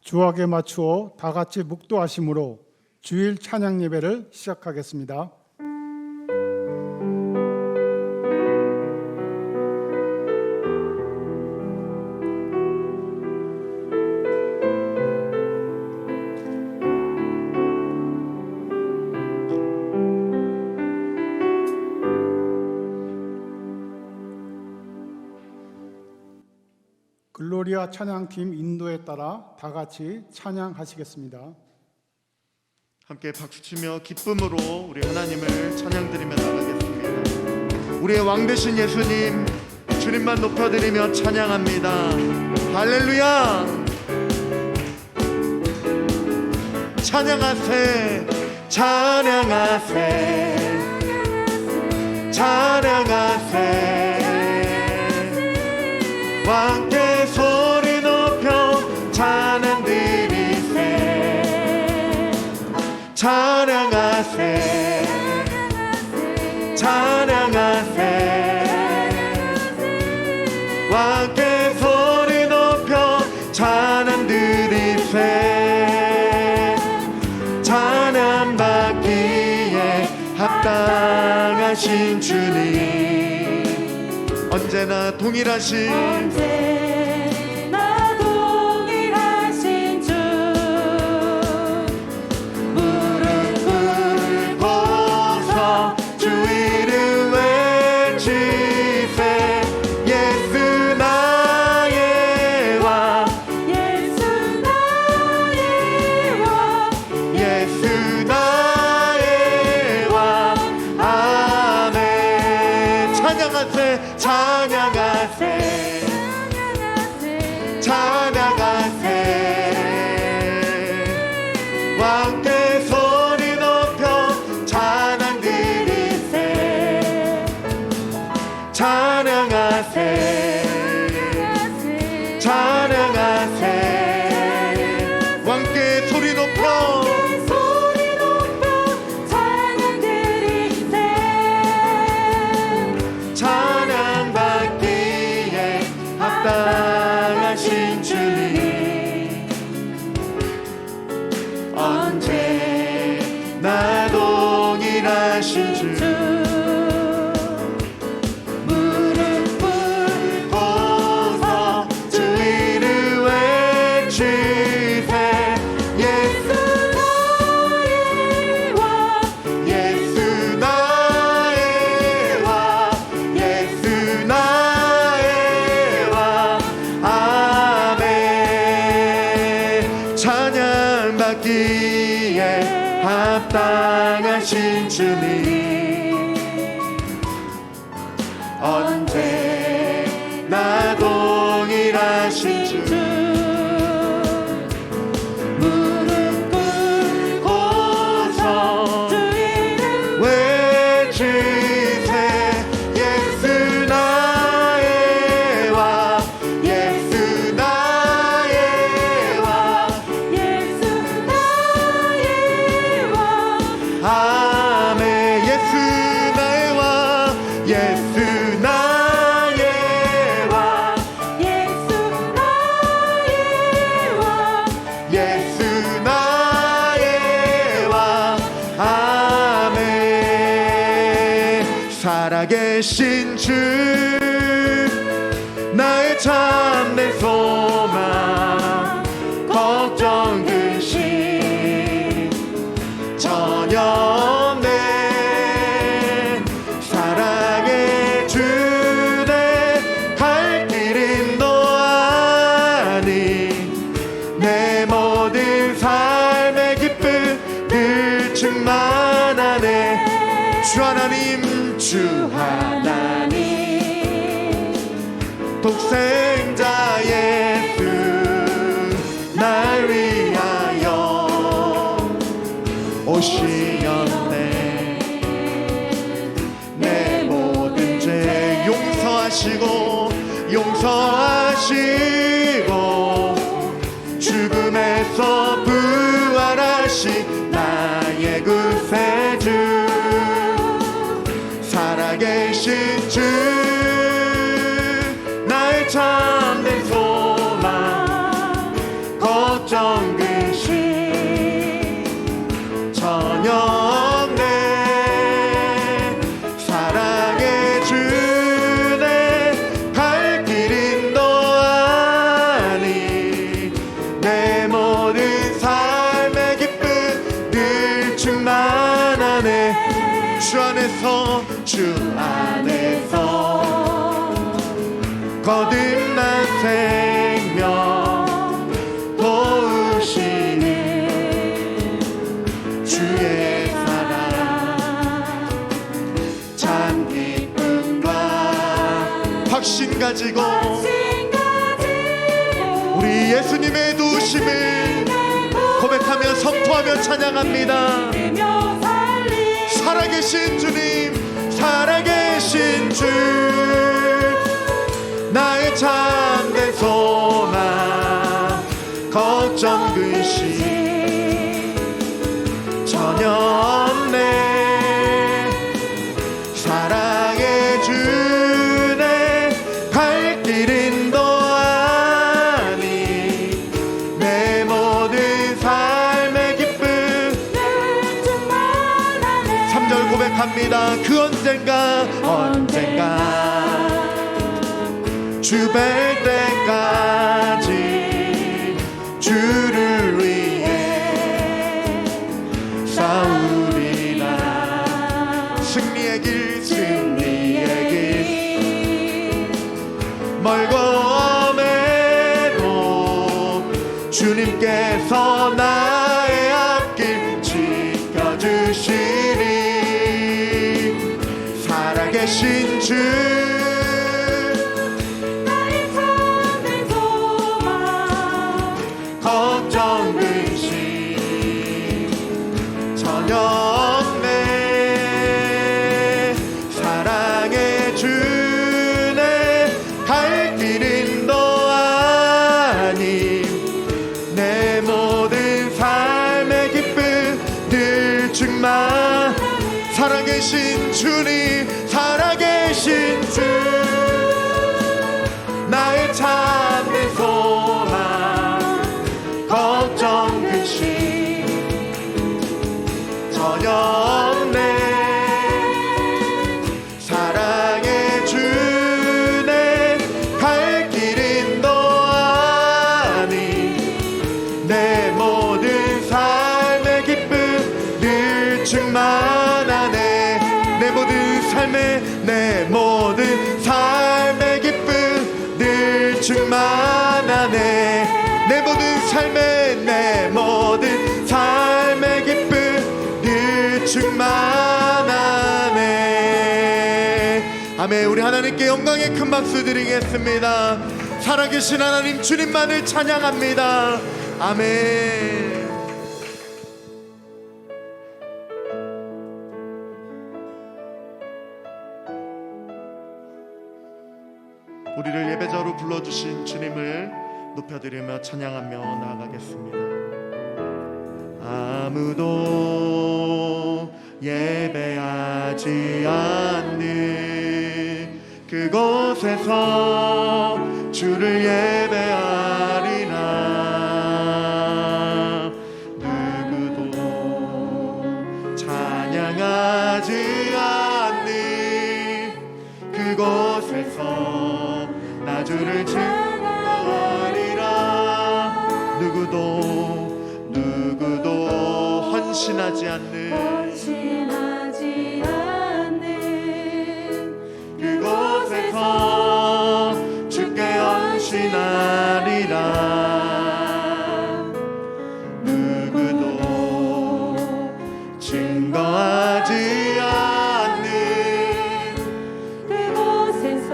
주악에 맞추어 다 같이 묵도하심으로 주일 찬양 예배를 시작하겠습니다. 글로리아 찬양팀 인도에 따라 다 같이 찬양하시겠습니다. 함께 박수치며 기쁨으로 우리 하나님을 찬양드리며 나가겠습니다. 우리의 왕 되신 예수님, 주님만 높여드리며 찬양합니다. 할렐루야. 찬양하세, 찬양하세, 찬양하세. 왕께 소리 높여 찬양 드리세. 찬양하세, 찬양하세. 왕께 소리 높여 찬양 드리세. 찬양 받기에 합당하신 주님, 언제나 동일하신 주, 무릎 꿇고서 주 이름 외치세. 예수 나의 왕, 예수 나의 왕, 예수 나의 왕. 아멘. 찬양하세, 찬양하세, 찬양하세. 왕께 소리 높여 찬양 드리세. 찬양하세, 찬양하세. 왕께 소리 높여 찬양 드리세. 찬양 받기에 합당하신 주님, 언제나 동일하신 주. 무릎 꿇고서 주 이름 외치세. 예수 나의 왕, 예수 나의 왕, 예수 나의 왕. 아멘. 찬양 받기에 합당하신 주님, 언제나 동일하신 주. 무릎 꿇고서 주 이름 외치세. 예수 나의 왕, 예수 나의 왕. 예수 나의 왕, 아멘. 예수 나의 왕, 예수 나의 왕, 예수 나의 왕, 예수 나의 왕. 아멘. 살아계신 주, 나의 참된 소망, 걱정 근심 전혀 없네. 사랑의 주내 갈 길은 너아니. 내 모든 삶의 기쁨 늘 충만하네. 주 하나님, 주 하나님, 독생자 예수 날 위하여 오시었네. 내 모든 죄 용서하시고, 용서하시고, 죽음에서 부활하신 나의 구세주. 살아계신 주, 나의 참된 소망, 걱정 안에서 주 안에서 거듭난 생명 도우시는 주의 사랑 참 기쁨과 확신 가지고 우리 예수님의 도우심을 고백하며 선포하며 찬양합니다. 살아계신 주님, 살아계신 주, 나의 참된 소망, 걱정 근심 전혀 없네. 사랑해 주네, 갈 길 인도하니 내 모든 삶의 기쁨. 3절 고백합니다. 그 언젠가 주 뵐 때까지 주를 위해 싸우리라. 승리의 길 멀고 엄해도 주님께서 나의 앞길 지켜주시리. 살아계신 주, 나의 참된 소망 걱정 근심 전혀 없네. 사랑해 주네, 갈 길 인도하니 내 모든 삶의 기쁨 늘 충만. 살아계신 주님, 살아계신 주, 나의 참된 소망, 걱정 근심 전혀 없네. 사랑해 주네, 갈 길 인도하니 내 모든 삶의 기쁨 늘 충만하네. 내 모든 삶의 기쁨 늘 충만하네. 내 모든 삶의 기쁨 늘 충만하네. 아멘. 우리 하나님께 영광의 큰 박수 드리겠습니다. 살아계신 하나님 주님만을 찬양합니다. 아멘. 우리를 예배자로 불러주신 주님을 높여드리며 찬양하며 나아가겠습니다. 아무도 예배하지 않는 그곳에서 주를 예배하리라. 누구도 찬양하지 않는 그곳에서 나 주를 증거하리라. 누구도 헌신하지 않는 그곳에서 주께 헌신하리라. 누구도 증거하지 않는 그곳에서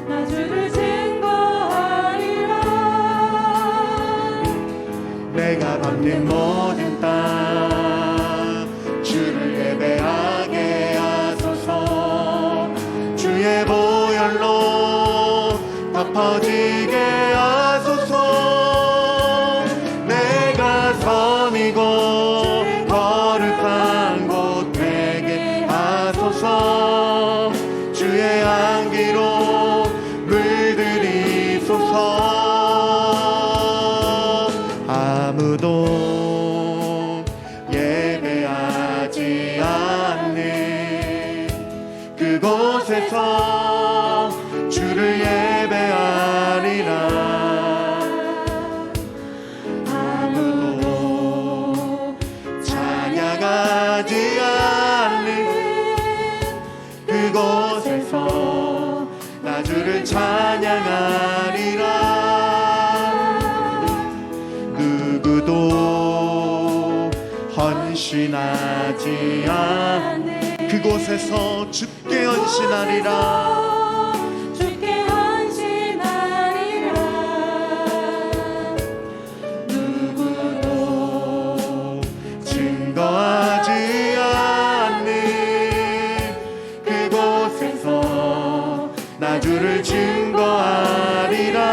나 주를 증거하리라. 내가 밟는 모든 땅 주를 예배하게 하소서. 주의 보혈로 덮어지게 하소서. 내가 섬이고 거룩한 곳 되게 하소서. 주의 향기로 물들이소서. 아무도 예배하지 않는 그곳에서 주를 예배하리라. 아무도 찬양하지 않는 그곳에서 나 주를 찬양하리라. 누구도 헌신하지 않네. 그곳에서 주께 헌신하리라. 주께 헌신하리라. 누구도 증거하지 않는 그곳에서 나 주를 증거하리라.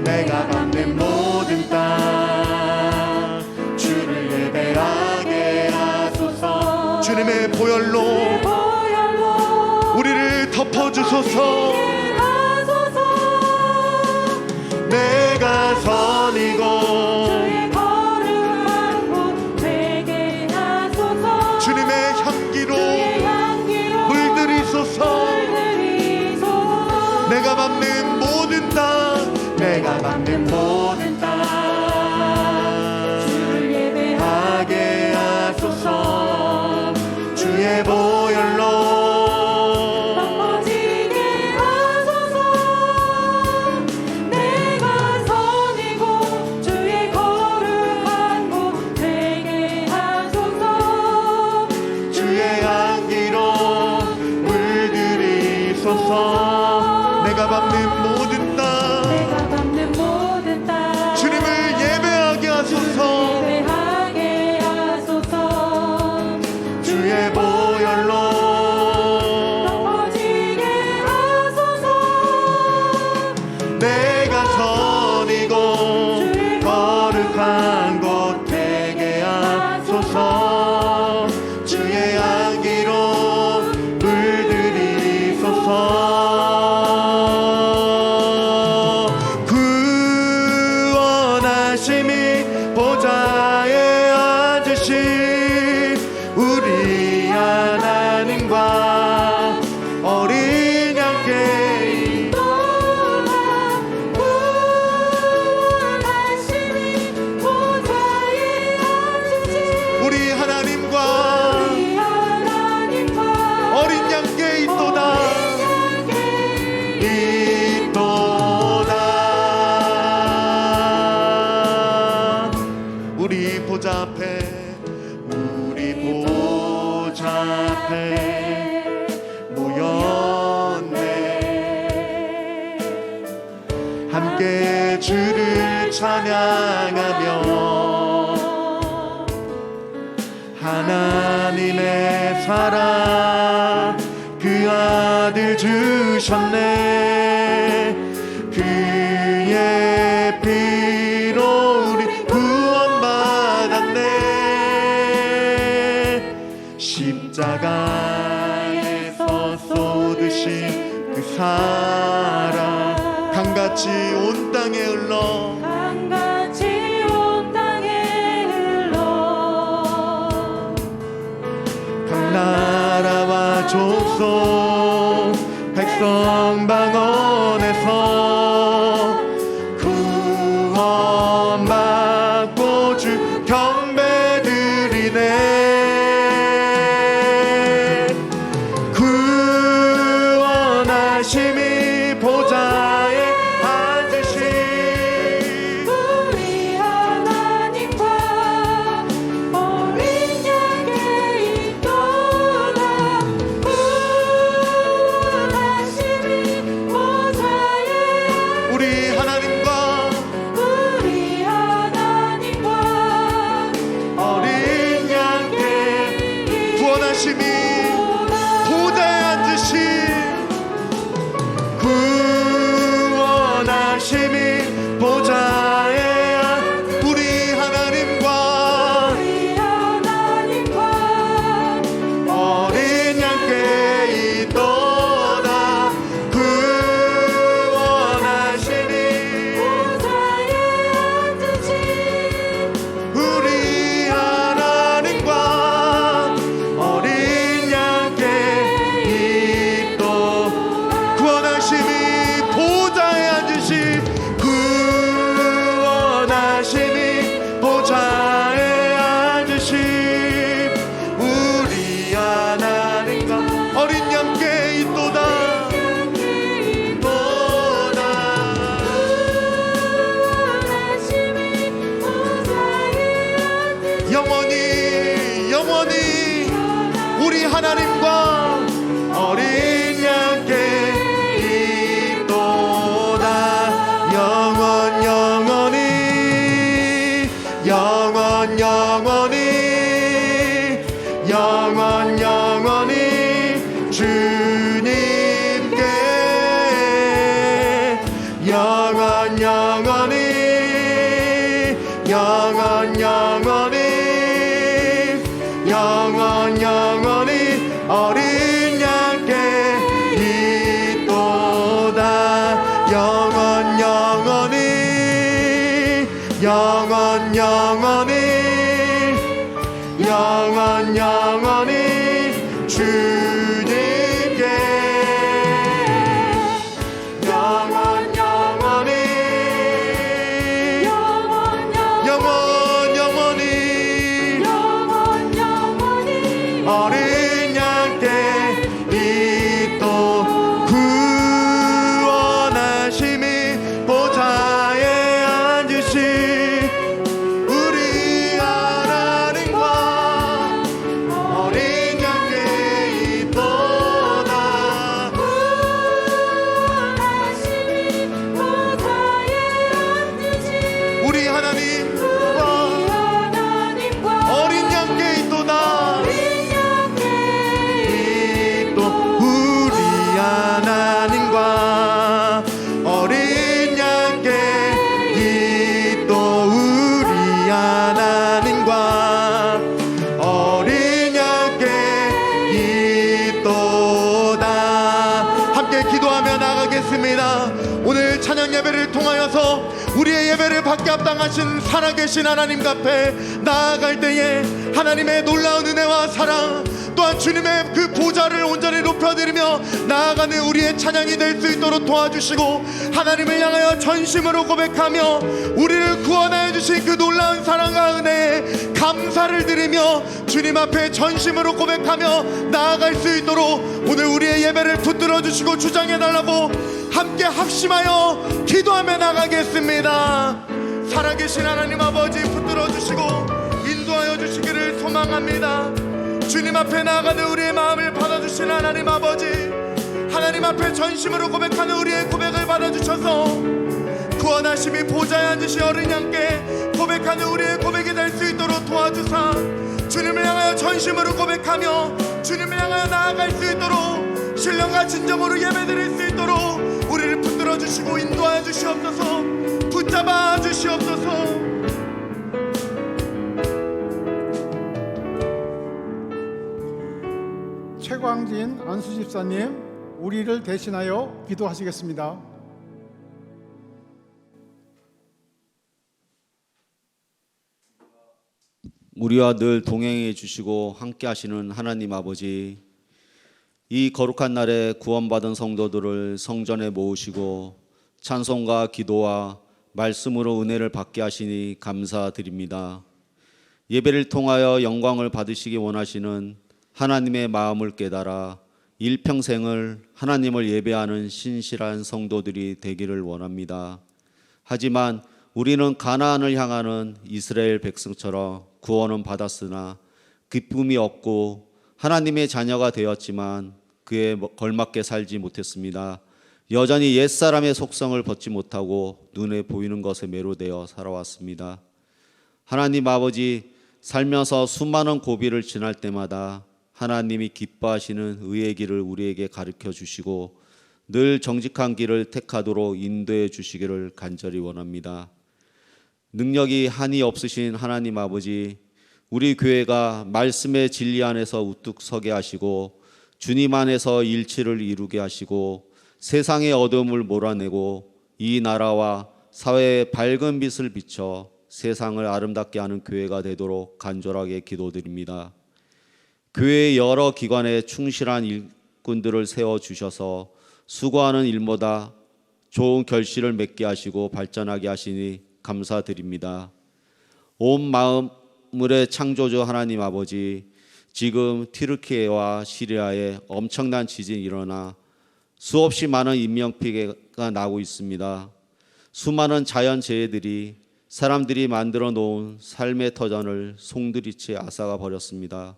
내가 밟는 모든 땅 주를 예배하게 하소서. 주님의 보혈로 우리를 덮어주소서. 내가 선 이곳 주의 거룩한 곳 되게 하소서. 주님의 향기로 주의 향기로 물들이소서. 물들이소서. 내가 밟는 모든 땅 내가 밟는 모든 땅 주를 예배하게 하게 하소서. 주의 보혈로 덮어지게 하소서. 내가 선 이곳 주의 거룩한 곳 되게 하소서. 주의 향기로 물들이소서. 내가 밟는 모든 땅 내가 밟는 모든 땅 주님을 예배하게 하소서. 예배하게 하소서. 주의 보혈로 덮어지게 하소서. 내가 선 이곳 거룩한 곳 되게 하소서. 주의 향기로 물들이소서. 구원하심이 보좌에 앉으신 우리 하나님과 어린 양께 구원하심이 보좌에 앉으신 우리 하나님과 우리 하나님과 어린 양께 있도다. 있도다. 우리 보좌 앞에 우리 보좌 앞에 모였네. 함께 주를 찬양하며 하나님의 사랑 그 아들 주셨네. 그의 피로 우리 구원받았네. 십자가에서 쏟으신 그 사랑 강같이 온 땅에 흘러 강같이 온 땅에 흘러 각 나라와 족속 백성 방언에서 구원받고 주 경배드리네. 구원하심이 보좌에 앉으신 우리 하나님과 어린 양께 있도다. 구원하심이 보좌에 우리 하나님과 우리 하나님과 어린 양께 구원하심이 보좌에 앉으신 구원하심이 보좌에 우리 하나님과 우리 하나님과 어린 양께 있도다. 구원하심이 보좌에 앉으신 우리 하나님과 어린 양께 있도 구원하심이 보좌에 앉으신 영원 영원히 영원 영원히 영원 영원히 어린 양께 있도다 영원 영원히 영원 영원히 영원 영원히 주님께 영원 영원히 영원 영원 영원히 영원 영원히 어린 양께 이또 구원하심이 보좌에 앉으신 우리 하나님과 어린 양께 있도다 구원하심이 보좌에 앉으신 우리 하나님과 하나님과 어린 양께 있도다 또 우리 하나님과 어린 양께 또 우리 하나님과 어린 양께 있도다 함께 기도하며 나가겠습니다. 오늘 찬양 예배를 통하여서 우리의 예배를 받게 합당하신 살아계신 하나님 앞에 나아갈 때에 하나님의 놀라운 은혜와 사랑 또한 주님의 그 보좌를 온전히 높여드리며 나아가는 우리의 찬양이 될 수 있도록 도와주시고 하나님을 향하여 전심으로 고백하며 우리를 구원하여 주신 그 놀라운 사랑과 은혜에 감사를 드리며 주님 앞에 전심으로 고백하며 나아갈 수 있도록 오늘 우리의 예배를 붙들어 주시고 주장해 달라고 함께 합심하여 기도하며 나가겠습니다. 살아계신 하나님 아버지 붙들어 주시고 인도하여 주시기를 소망합니다. 주님 앞에 나아가는 우리의 마음을 받아주신 하나님 아버지 하나님 앞에 전심으로 고백하는 우리의 고백을 받아주셔서 구원하심이 보좌에 앉으신 어린 양께 고백하는 우리의 고백이 될 수 있도록 도와주사 주님을 향하여 전심으로 고백하며 주님을 향하여 나아갈 수 있도록 신령과 진정으로 예배드릴 수 있도록 우리를 붙들어 주시고 인도하여 주시옵소서 붙잡아 주시옵소서 최광진 안수집사님, 우리를 대신하여 기도하시겠습니다. 우리와 늘 동행해 주시고 함께 하시는 하나님 아버지, 이 거룩한 날에 구원받은 성도들을 성전에 모으시고 찬송과 기도와 말씀으로 은혜를 받게 하시니 감사드립니다. 예배를 통하여 영광을 받으시기 원하시는 하나님의 마음을 깨달아 일평생을 하나님을 예배하는 신실한 성도들이 되기를 원합니다. 하지만 우리는 가나안을 향하는 이스라엘 백성처럼 구원은 받았으나 기쁨이 없고 하나님의 자녀가 되었지만 그에 걸맞게 살지 못했습니다. 여전히 옛사람의 속성을 벗지 못하고 눈에 보이는 것에 매료되어 살아왔습니다. 하나님 아버지, 살면서 수많은 고비를 지날 때마다 하나님이 기뻐하시는 의의 길을 우리에게 가르쳐 주시고 늘 정직한 길을 택하도록 인도해 주시기를 간절히 원합니다. 능력이 한이 없으신 하나님 아버지, 우리 교회가 말씀의 진리 안에서 우뚝 서게 하시고 주님 안에서 일치를 이루게 하시고 세상의 어둠을 몰아내고 이 나라와 사회에 밝은 빛을 비춰 세상을 아름답게 하는 교회가 되도록 간절하게 기도드립니다. 교회의 여러 기관에 충실한 일꾼들을 세워주셔서 수고하는 일마다 좋은 결실을 맺게 하시고 발전하게 하시니 감사드립니다. 온 마음의 창조주 하나님 아버지, 지금 튀르키예와 시리아에 엄청난 지진이 일어나 수없이 많은 인명피해가 나고 있습니다. 수많은 자연재해들이 사람들이 만들어 놓은 삶의 터전을 송두리째 앗아가 버렸습니다.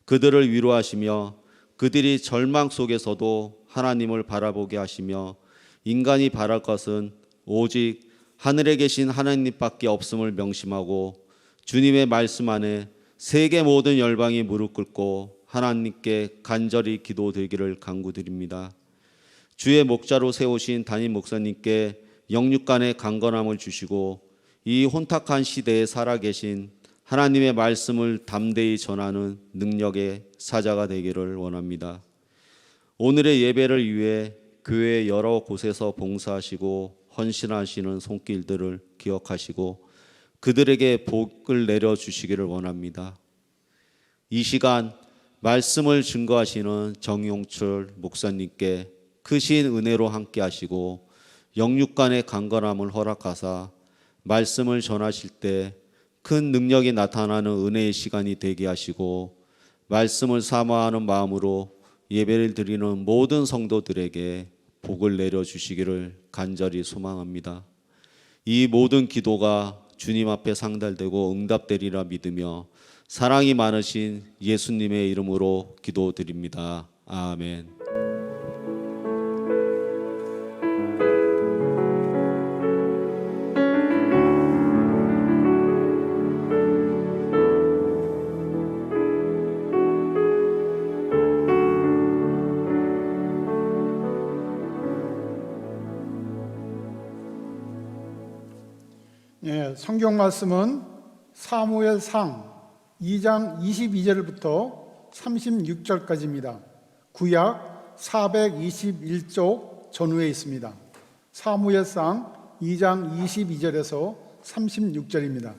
그들을 위로하시며 그들이 절망 속에서도 하나님을 바라보게 하시며 인간이 바랄 것은 오직 하늘에 계신 하나님밖에 없음을 명심하고 주님의 말씀 안에 세계 모든 열방이 무릎 꿇고 하나님께 간절히 기도드리기를 간구드립니다. 주의 목자로 세우신 담임 목사님께 영육 간의 강건함을 주시고 이 혼탁한 시대에 살아계신 하나님의 말씀을 담대히 전하는 능력의 사자가 되기를 원합니다. 오늘의 예배를 위해 교회 여러 곳에서 봉사하시고 헌신하시는 손길들을 기억하시고 그들에게 복을 내려주시기를 원합니다. 이 시간 말씀을 증거하시는 정용철 목사님께 크신 은혜로 함께 하시고 영육 간의 강건함을 허락하사 말씀을 전하실 때 큰 능력이 나타나는 은혜의 시간이 되게 하시고 말씀을 사모하는 마음으로 예배를 드리는 모든 성도들에게 복을 내려주시기를 간절히 소망합니다. 이 모든 기도가 주님 앞에 상달되고 응답되리라 믿으며 사랑이 많으신 예수님의 이름으로 기도드립니다. 아멘. 예, 성경 말씀은 사무엘상 2장 22절부터 36절까지입니다. 구약 421쪽 전후에 있습니다. 사무엘상 2장 22절에서 36절입니다.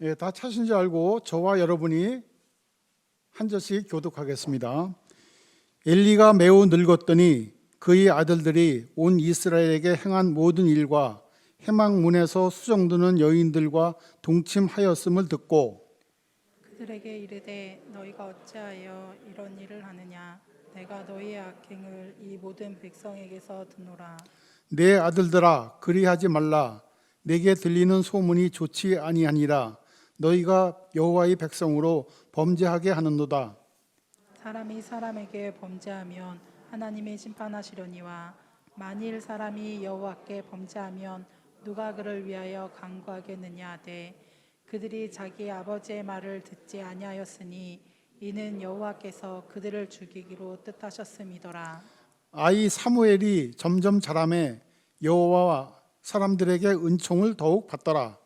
예, 다 찾으신 줄 알고 저와 여러분이 한 절씩 교독하겠습니다. 엘리가 매우 늙었더니 그의 아들들이 온 이스라엘에게 행한 모든 일과 해망문에서 수정드는 여인들과 동침하였음을 듣고 그들에게 이르되 너희가 어찌하여 이런 일을 하느냐 내가 너희의 악행을 이 모든 백성에게서 듣노라. 내 아들들아 그리하지 말라. 내게 들리는 소문이 좋지 아니하니라. 너희가 여호와의 백성으로 범죄하게 하는도다. 사람이 사람에게 범죄하면 하나님이 심판하시려니와 만일 사람이 여호와께 범죄하면 누가 그를 위하여 간구하겠느냐 하되 그들이 자기 아버지의 말을 듣지 아니하였으니 이는 여호와께서 그들을 죽이기로 뜻하셨음이더라. 아이 사무엘이 점점 자라매 여호와와 사람들에게 은총을 더욱 받더라.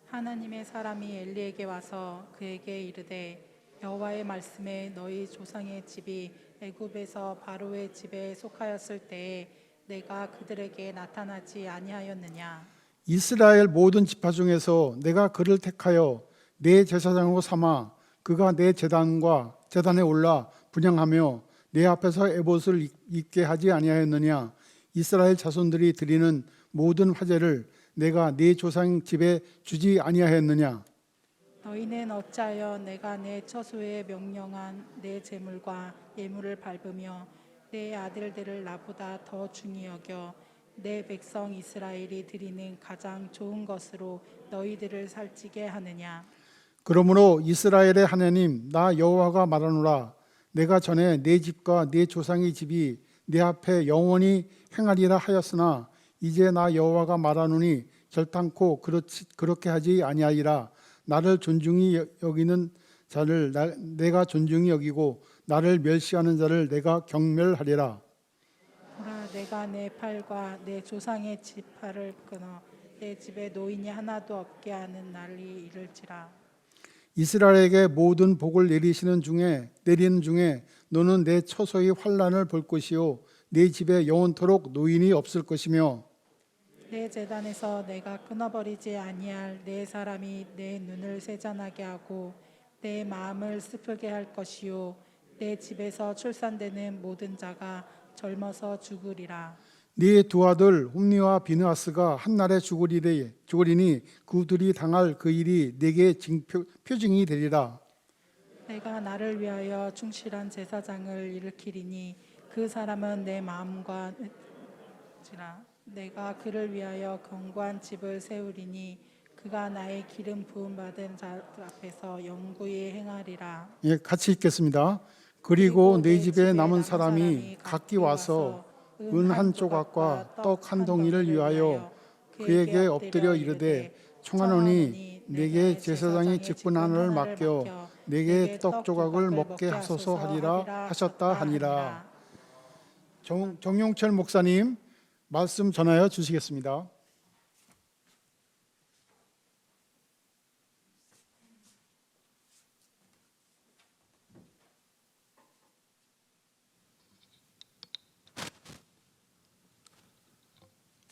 하나님의 사람이 엘리에게 와서 그에게 이르되 여호와의 말씀에 너희 조상의 집이 애굽에서 바로의 집에 속하였을 때에 내가 그들에게 나타나지 아니하였느냐. 이스라엘 모든 지파 중에서 내가 그를 택하여 내 제사장으로 삼아 그가 내 제단에 올라 분향하며 내 앞에서 에봇을 입게 하지 아니하였느냐. 이스라엘 자손들이 드리는 모든 화제를 내가 네 조상 집에 주지 아니하였느냐. 너희는 어찌하여 내가 내 처소에 명령한 내 제물과 예물을 밟으며 내 아들들을 나보다 더 중히 여겨 내 백성 이스라엘이 드리는 가장 좋은 것으로 너희들을 살찌게 하느냐. 그러므로 이스라엘의 하나님 나 여호와가 말하노라. 내가 전에 내 집과 내 조상의 집이 내 앞에 영원히 행하리라 하였으나 이제 나 여호와가 말하노니 결단코 그렇게 하지 아니하리라. 나를 존중히 여기는 자를 내가 존중히 여기고 나를 멸시하는 자를 내가 경멸하리라. 보라, 내가 내 팔과 내 조상의 지팔을 끊어 내 집에 노인이 하나도 없게 하는 날이 이를지라. 이스라엘에게 모든 복을 내리는 중에 너는 내 처소의 환난을 볼 것이요 내 집에 영원토록 노인이 없을 것이며 내 제단에서 내가 끊어버리지 아니할 내 사람이 내 눈을 세잔하게 하고 내 마음을 슬프게 할 것이요 내 집에서 출산되는 모든 자가 젊어서 죽으리라. 네 두 아들 홈니와 비느하스가 한날에 죽으리니 그들이 당할 그 일이 내게 표징이 되리라. 내가 나를 위하여 충실한 제사장을 일으키리니 그 사람은 내 마음과 내가 그를 위하여 견고한 집을 세우리니 그가 나의 기름 부음 받은 자 앞에서 영구히 행하리라. 예, 같이 읽겠습니다. 그리고 내 집에 남은 사람이 각기 와서 은 한 조각과 떡 한 덩이를 위하여 그에게 엎드려 이르되 청하노니 내게 제사장의 직분 하나를 맡겨 내게 떡 조각을 먹게 하소서 하리라 하셨다 하니라. 정용철 목사님 말씀 전하여 주시겠습니다.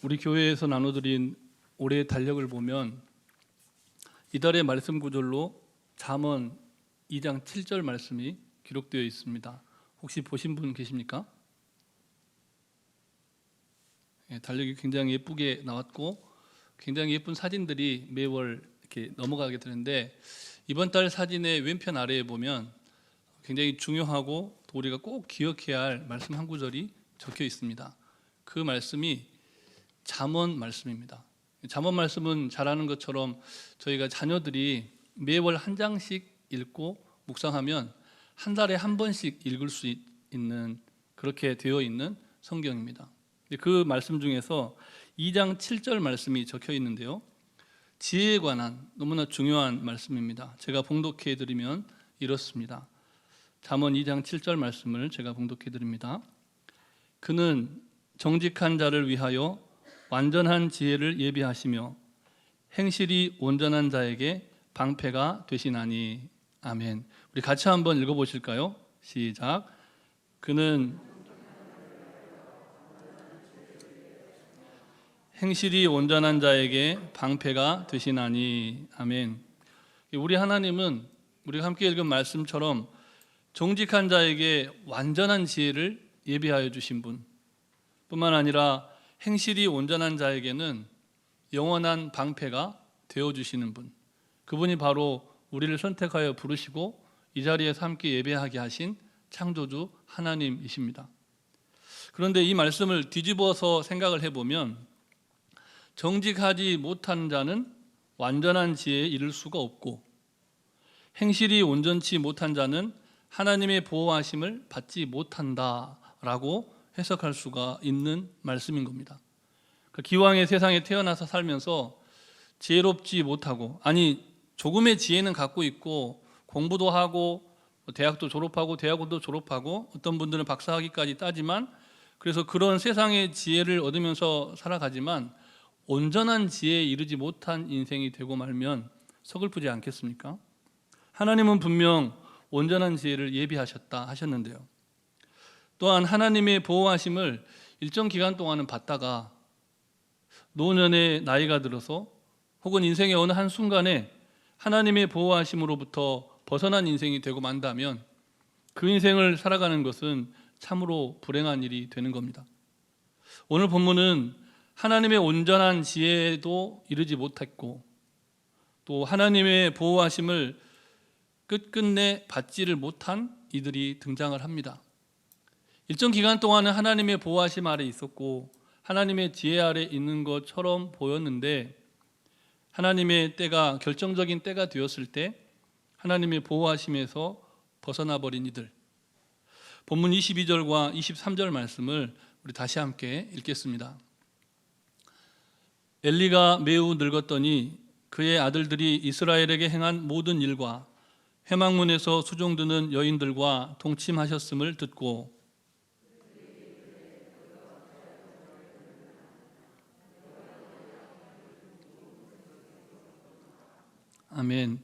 우리 교회에서 나눠드린 올해의 달력을 보면 이달의 말씀 구절로 잠언 2장 7절 말씀이 기록되어 있습니다. 혹시 보신 분 계십니까? 달력이 굉장히 예쁘게 나왔고 굉장히 예쁜 사진들이 매월 이렇게 넘어가게 되는데 이번 달 사진의 왼편 아래에 보면 굉장히 중요하고 또 우리가 꼭 기억해야 할 말씀 한 구절이 적혀 있습니다. 그 말씀이 잠언 말씀입니다. 잠언 말씀은 잘 아는 것처럼 저희가 자녀들이 매월 한 장씩 읽고 묵상하면 한 달에 한 번씩 읽을 수 있는 그렇게 되어 있는 성경입니다. 그 말씀 중에서 2장 7절 말씀이 적혀 있는데요. 지혜에 관한 너무나 중요한 말씀입니다. 제가 봉독해 드리면 이렇습니다. 잠언 2장 7절 말씀을 제가 봉독해 드립니다. 그는 정직한 자를 위하여 완전한 지혜를 예비하시며 행실이 온전한 자에게 방패가 되시나니. 아멘. 우리 같이 한번 읽어보실까요? 시작. 그는 행실이 온전한 자에게 방패가 되시나니. 아멘. 우리 하나님은 우리가 함께 읽은 말씀처럼 정직한 자에게 완전한 지혜를 예비하여 주신 분 뿐만 아니라 행실이 온전한 자에게는 영원한 방패가 되어주시는 분, 그분이 바로 우리를 선택하여 부르시고 이 자리에서 함께 예배하게 하신 창조주 하나님이십니다. 그런데 이 말씀을 뒤집어서 생각을 해보면 정직하지 못한 자는 완전한 지혜에 이를 수가 없고 행실이 온전치 못한 자는 하나님의 보호하심을 받지 못한다라고 해석할 수가 있는 말씀인 겁니다. 기왕의 세상에 태어나서 살면서 지혜롭지 못하고, 아니 조금의 지혜는 갖고 있고 공부도 하고 대학도 졸업하고 대학원도 졸업하고 어떤 분들은 박사학위까지 따지만 그래서 그런 세상의 지혜를 얻으면서 살아가지만 온전한 지혜에 이르지 못한 인생이 되고 말면 서글프지 않겠습니까? 하나님은 분명 온전한 지혜를 예비하셨다 하셨는데요. 또한 하나님의 보호하심을 일정 기간 동안은 받다가 노년의 나이가 들어서 혹은 인생의 어느 한순간에 하나님의 보호하심으로부터 벗어난 인생이 되고 만다면 그 인생을 살아가는 것은 참으로 불행한 일이 되는 겁니다. 오늘 본문은 하나님의 온전한 지혜에도 이르지 못했고 또 하나님의 보호하심을 끝끝내 받지를 못한 이들이 등장을 합니다. 일정 기간 동안은 하나님의 보호하심 아래 있었고 하나님의 지혜 아래 있는 것처럼 보였는데 하나님의 때가 결정적인 때가 되었을 때 하나님의 보호하심에서 벗어나 버린 이들. 본문 22절과 23절 말씀을 우리 다시 함께 읽겠습니다. 엘리가 매우 늙었더니 그의 아들들이 이스라엘에게 행한 모든 일과 회막문에서 수종드는 여인들과 동침하셨음을 듣고 아멘.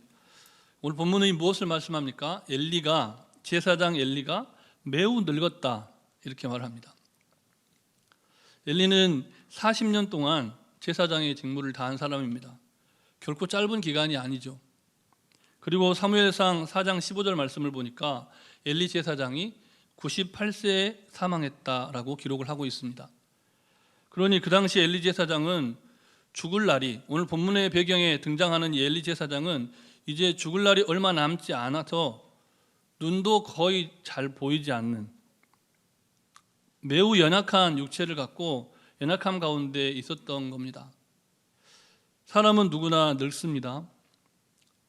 오늘 본문은 무엇을 말씀합니까? 제사장 엘리가 매우 늙었다 이렇게 말합니다. 엘리는 40년 동안 제사장의 직무를 다한 사람입니다. 결코 짧은 기간이 아니죠. 그리고 사무엘상 4장 15절 말씀을 보니까 엘리 제사장이 98세에 사망했다라고 기록을 하고 있습니다. 그러니 그 당시 엘리 제사장은 죽을 날이, 오늘 본문의 배경에 등장하는 이 엘리 제사장은 이제 죽을 날이 얼마 남지 않아서 눈도 거의 잘 보이지 않는 매우 연약한 육체를 갖고 연약함 가운데 있었던 겁니다. 사람은 누구나 늙습니다.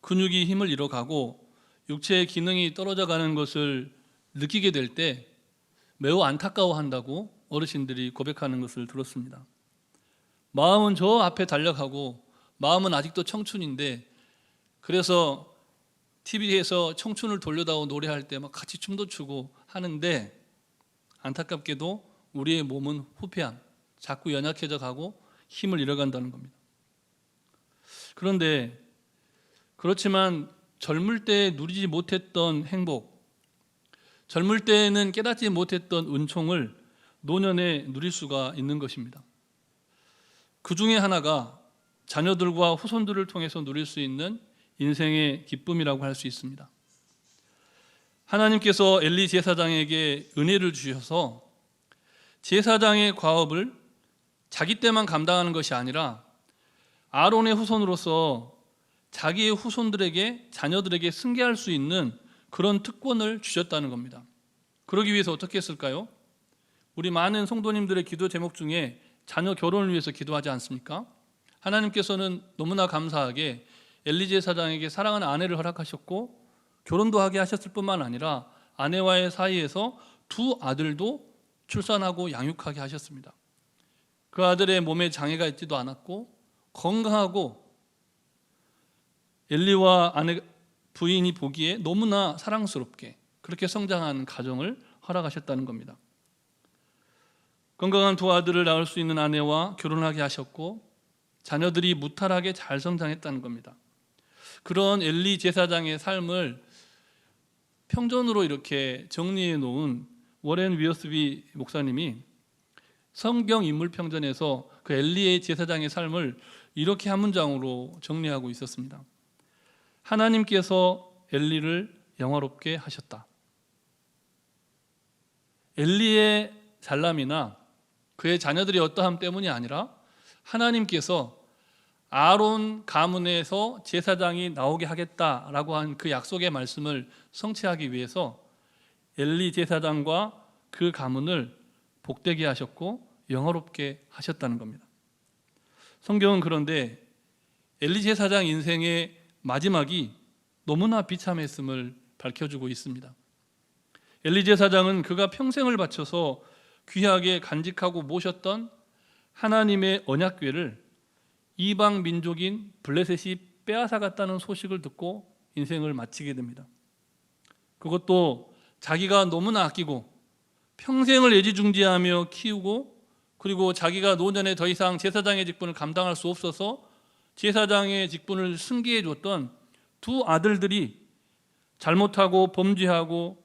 근육이 힘을 잃어가고 육체의 기능이 떨어져 가는 것을 느끼게 될 때 매우 안타까워한다고 어르신들이 고백하는 것을 들었습니다. 마음은 저 앞에 달려가고 마음은 아직도 청춘인데 그래서 TV에서 청춘을 돌려다오 노래할 때 막 같이 춤도 추고 하는데 안타깝게도 우리의 몸은 후패함, 자꾸 연약해져 가고 힘을 잃어간다는 겁니다. 그런데 그렇지만 젊을 때 누리지 못했던 행복, 젊을 때에는 깨닫지 못했던 은총을 노년에 누릴 수가 있는 것입니다. 그 중에 하나가 자녀들과 후손들을 통해서 누릴 수 있는 인생의 기쁨이라고 할 수 있습니다. 하나님께서 엘리 제사장에게 은혜를 주셔서 제사장의 과업을 자기 때만 감당하는 것이 아니라 아론의 후손으로서 자기의 후손들에게, 자녀들에게 승계할 수 있는 그런 특권을 주셨다는 겁니다. 그러기 위해서 어떻게 했을까요? 우리 많은 성도님들의 기도 제목 중에 자녀 결혼을 위해서 기도하지 않습니까? 하나님께서는 너무나 감사하게 엘리 제사장에게 사랑하는 아내를 허락하셨고 결혼도 하게 하셨을 뿐만 아니라 아내와의 사이에서 두 아들도 출산하고 양육하게 하셨습니다. 그 아들의 몸에 장애가 있지도 않았고 건강하고 엘리와 아내 부인이 보기에 너무나 사랑스럽게 그렇게 성장하는 가정을 허락하셨다는 겁니다. 건강한 두 아들을 낳을 수 있는 아내와 결혼하게 하셨고 자녀들이 무탈하게 잘 성장했다는 겁니다. 그런 엘리 제사장의 삶을 평전으로 이렇게 정리해 놓은 워렌 위어스비 목사님이 성경 인물 평전에서 그 엘리의 제사장의 삶을 이렇게 한 문장으로 정리하고 있었습니다. 하나님께서 엘리를 영화롭게 하셨다. 엘리의 잘남이나 그의 자녀들이 어떠함 때문이 아니라 하나님께서 아론 가문에서 제사장이 나오게 하겠다라고 한 그 약속의 말씀을 성취하기 위해서 엘리 제사장과 그 가문을 복되게 하셨고 영화롭게 하셨다는 겁니다. 성경은 그런데 엘리 제사장 인생의 마지막이 너무나 비참했음을 밝혀주고 있습니다. 엘리 제사장은 그가 평생을 바쳐서 귀하게 간직하고 모셨던 하나님의 언약궤를 이방 민족인 블레셋이 빼앗아갔다는 소식을 듣고 인생을 마치게 됩니다. 그것도 자기가 너무나 아끼고 평생을 애지중지하며 키우고 그리고 자기가 노년에 더 이상 제사장의 직분을 감당할 수 없어서 제사장의 직분을 승계해 줬던 두 아들들이 잘못하고 범죄하고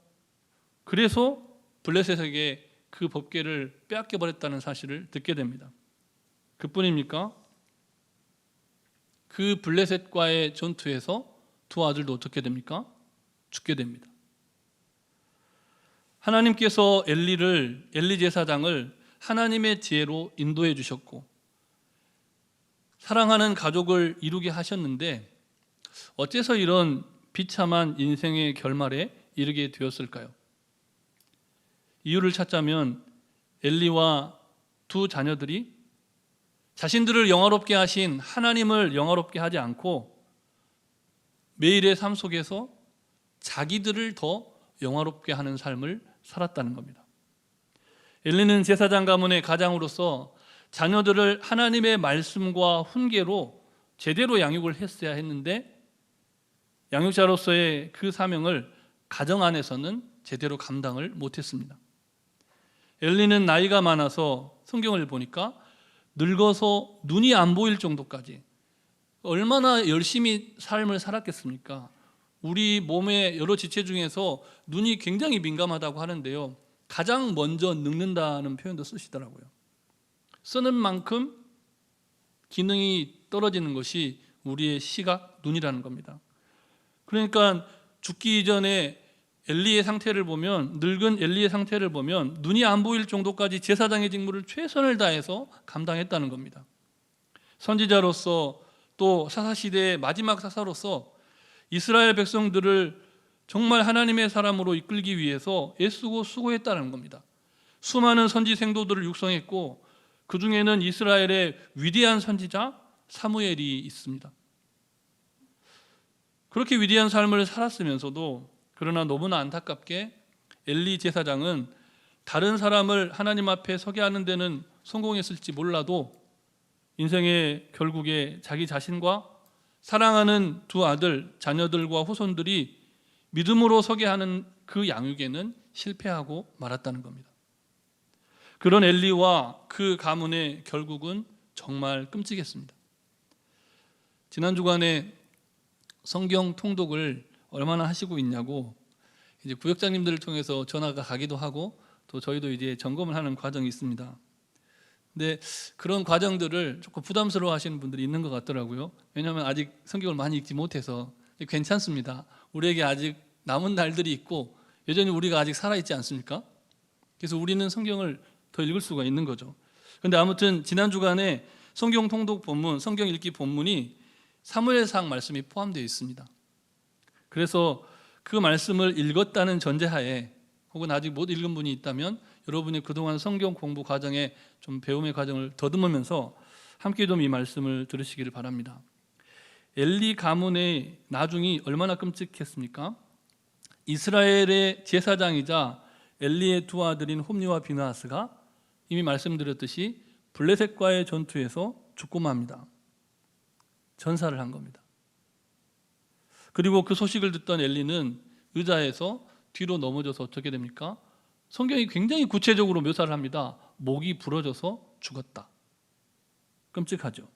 그래서 블레셋에게 그 법궤를 빼앗겨 버렸다는 사실을 듣게 됩니다. 그뿐입니까? 그 블레셋과의 전투에서 두 아들도 어떻게 됩니까? 죽게 됩니다. 하나님께서 엘리 제사장을 하나님의 지혜로 인도해 주셨고 사랑하는 가족을 이루게 하셨는데 어째서 이런 비참한 인생의 결말에 이르게 되었을까요? 이유를 찾자면 엘리와 두 자녀들이 자신들을 영화롭게 하신 하나님을 영화롭게 하지 않고 매일의 삶 속에서 자기들을 더 영화롭게 하는 삶을 살았다는 겁니다. 엘리는 제사장 가문의 가장으로서 자녀들을 하나님의 말씀과 훈계로 제대로 양육을 했어야 했는데 양육자로서의 그 사명을 가정 안에서는 제대로 감당을 못했습니다. 엘리는 나이가 많아서 성경을 보니까 늙어서 눈이 안 보일 정도까지 얼마나 열심히 삶을 살았겠습니까? 우리 몸의 여러 지체 중에서 눈이 굉장히 민감하다고 하는데요, 가장 먼저 늙는다는 표현도 쓰시더라고요. 쓰는 만큼 기능이 떨어지는 것이 우리의 시각, 눈이라는 겁니다. 그러니까 죽기 이전에 엘리의 상태를 보면, 늙은 엘리의 상태를 보면 눈이 안 보일 정도까지 제사장의 직무를 최선을 다해서 감당했다는 겁니다. 선지자로서 또 사사시대의 마지막 사사로서 이스라엘 백성들을 정말 하나님의 사람으로 이끌기 위해서 애쓰고 수고했다는 겁니다. 수많은 선지 생도들을 육성했고 그 중에는 이스라엘의 위대한 선지자 사무엘이 있습니다. 그렇게 위대한 삶을 살았으면서도 그러나 너무나 안타깝게 엘리 제사장은 다른 사람을 하나님 앞에 서게 하는 데는 성공했을지 몰라도 인생의 결국에 자기 자신과 사랑하는 두 아들, 자녀들과 후손들이 믿음으로 서게 하는 그 양육에는 실패하고 말았다는 겁니다. 그런 엘리와 그 가문의 결국은 정말 끔찍했습니다. 지난 주간에 성경 통독을 얼마나 하시고 있냐고 이제 구역장님들을 통해서 전화가 가기도 하고 또 저희도 이제 점검을 하는 과정이 있습니다. 근데 그런 과정들을 조금 부담스러워 하시는 분들이 있는 것 같더라고요. 왜냐하면 아직 성경을 많이 읽지 못해서. 괜찮습니다. 우리에게 아직 남은 날들이 있고 여전히 우리가 아직 살아있지 않습니까? 그래서 우리는 성경을 더 읽을 수가 있는 거죠. 그런데 아무튼 지난 주간에 성경 통독 본문, 성경 읽기 본문이 사무엘상 말씀이 포함되어 있습니다. 그래서 그 말씀을 읽었다는 전제하에 혹은 아직 못 읽은 분이 있다면 여러분이 그동안 성경 공부 과정에 좀 배움의 과정을 더듬으면서 함께 좀 이 말씀을 들으시기를 바랍니다. 엘리 가문의 나중이 얼마나 끔찍했습니까? 이스라엘의 제사장이자 엘리의 두 아들인 홈리와 비느하스가 이미 말씀드렸듯이 블레셋과의 전투에서 죽고 맙니다. 전사를 한 겁니다. 그리고 그 소식을 듣던 엘리는 의자에서 뒤로 넘어져서 어떻게 됩니까? 성경이 굉장히 구체적으로 묘사를 합니다. 목이 부러져서 죽었다. 끔찍하죠.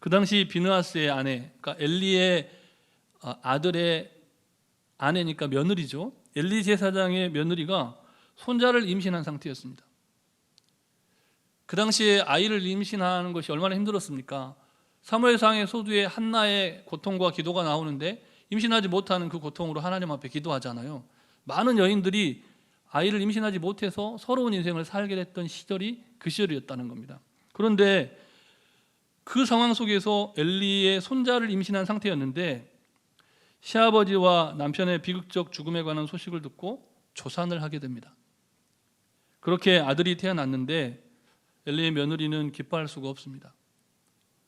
그 당시 비느하스의 아내, 그러니까 엘리의 아들의 아내니까 며느리죠. 엘리 제사장의 며느리가 손자를 임신한 상태였습니다. 그 당시에 아이를 임신하는 것이 얼마나 힘들었습니까? 사무엘상의 소두에 한나의 고통과 기도가 나오는데 임신하지 못하는 그 고통으로 하나님 앞에 기도하잖아요. 많은 여인들이 아이를 임신하지 못해서 서러운 인생을 살게 됐던 시절이 그 시절이었다는 겁니다. 그런데 그 상황 속에서 엘리의 손자를 임신한 상태였는데 시아버지와 남편의 비극적 죽음에 관한 소식을 듣고 조산을 하게 됩니다. 그렇게 아들이 태어났는데 엘리의 며느리는 기뻐할 수가 없습니다.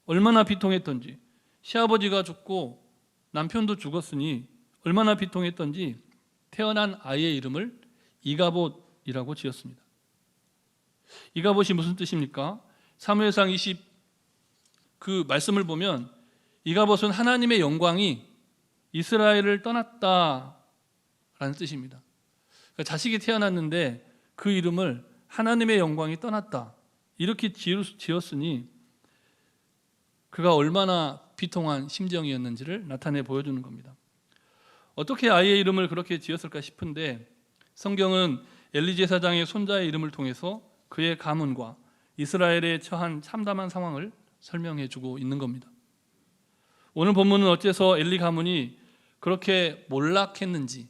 얼마나 비통했던지, 시아버지가 죽고 남편도 죽었으니 얼마나 비통했던지 태어난 아이의 이름을 이가봇이라고 지었습니다. 이가봇이 무슨 뜻입니까? 사무엘상 20 그 말씀을 보면 이가봇은 하나님의 영광이 이스라엘을 떠났다라는 뜻입니다. 그러니까 자식이 태어났는데 그 이름을 하나님의 영광이 떠났다 이렇게 지었으니 그가 얼마나 비통한 심정이었는지를 나타내 보여주는 겁니다. 어떻게 아이의 이름을 그렇게 지었을까 싶은데 성경은 엘리 제사장의 손자의 이름을 통해서 그의 가문과 이스라엘에 처한 참담한 상황을 설명해 주고 있는 겁니다. 오늘 본문은 어째서 엘리 가문이 그렇게 몰락했는지,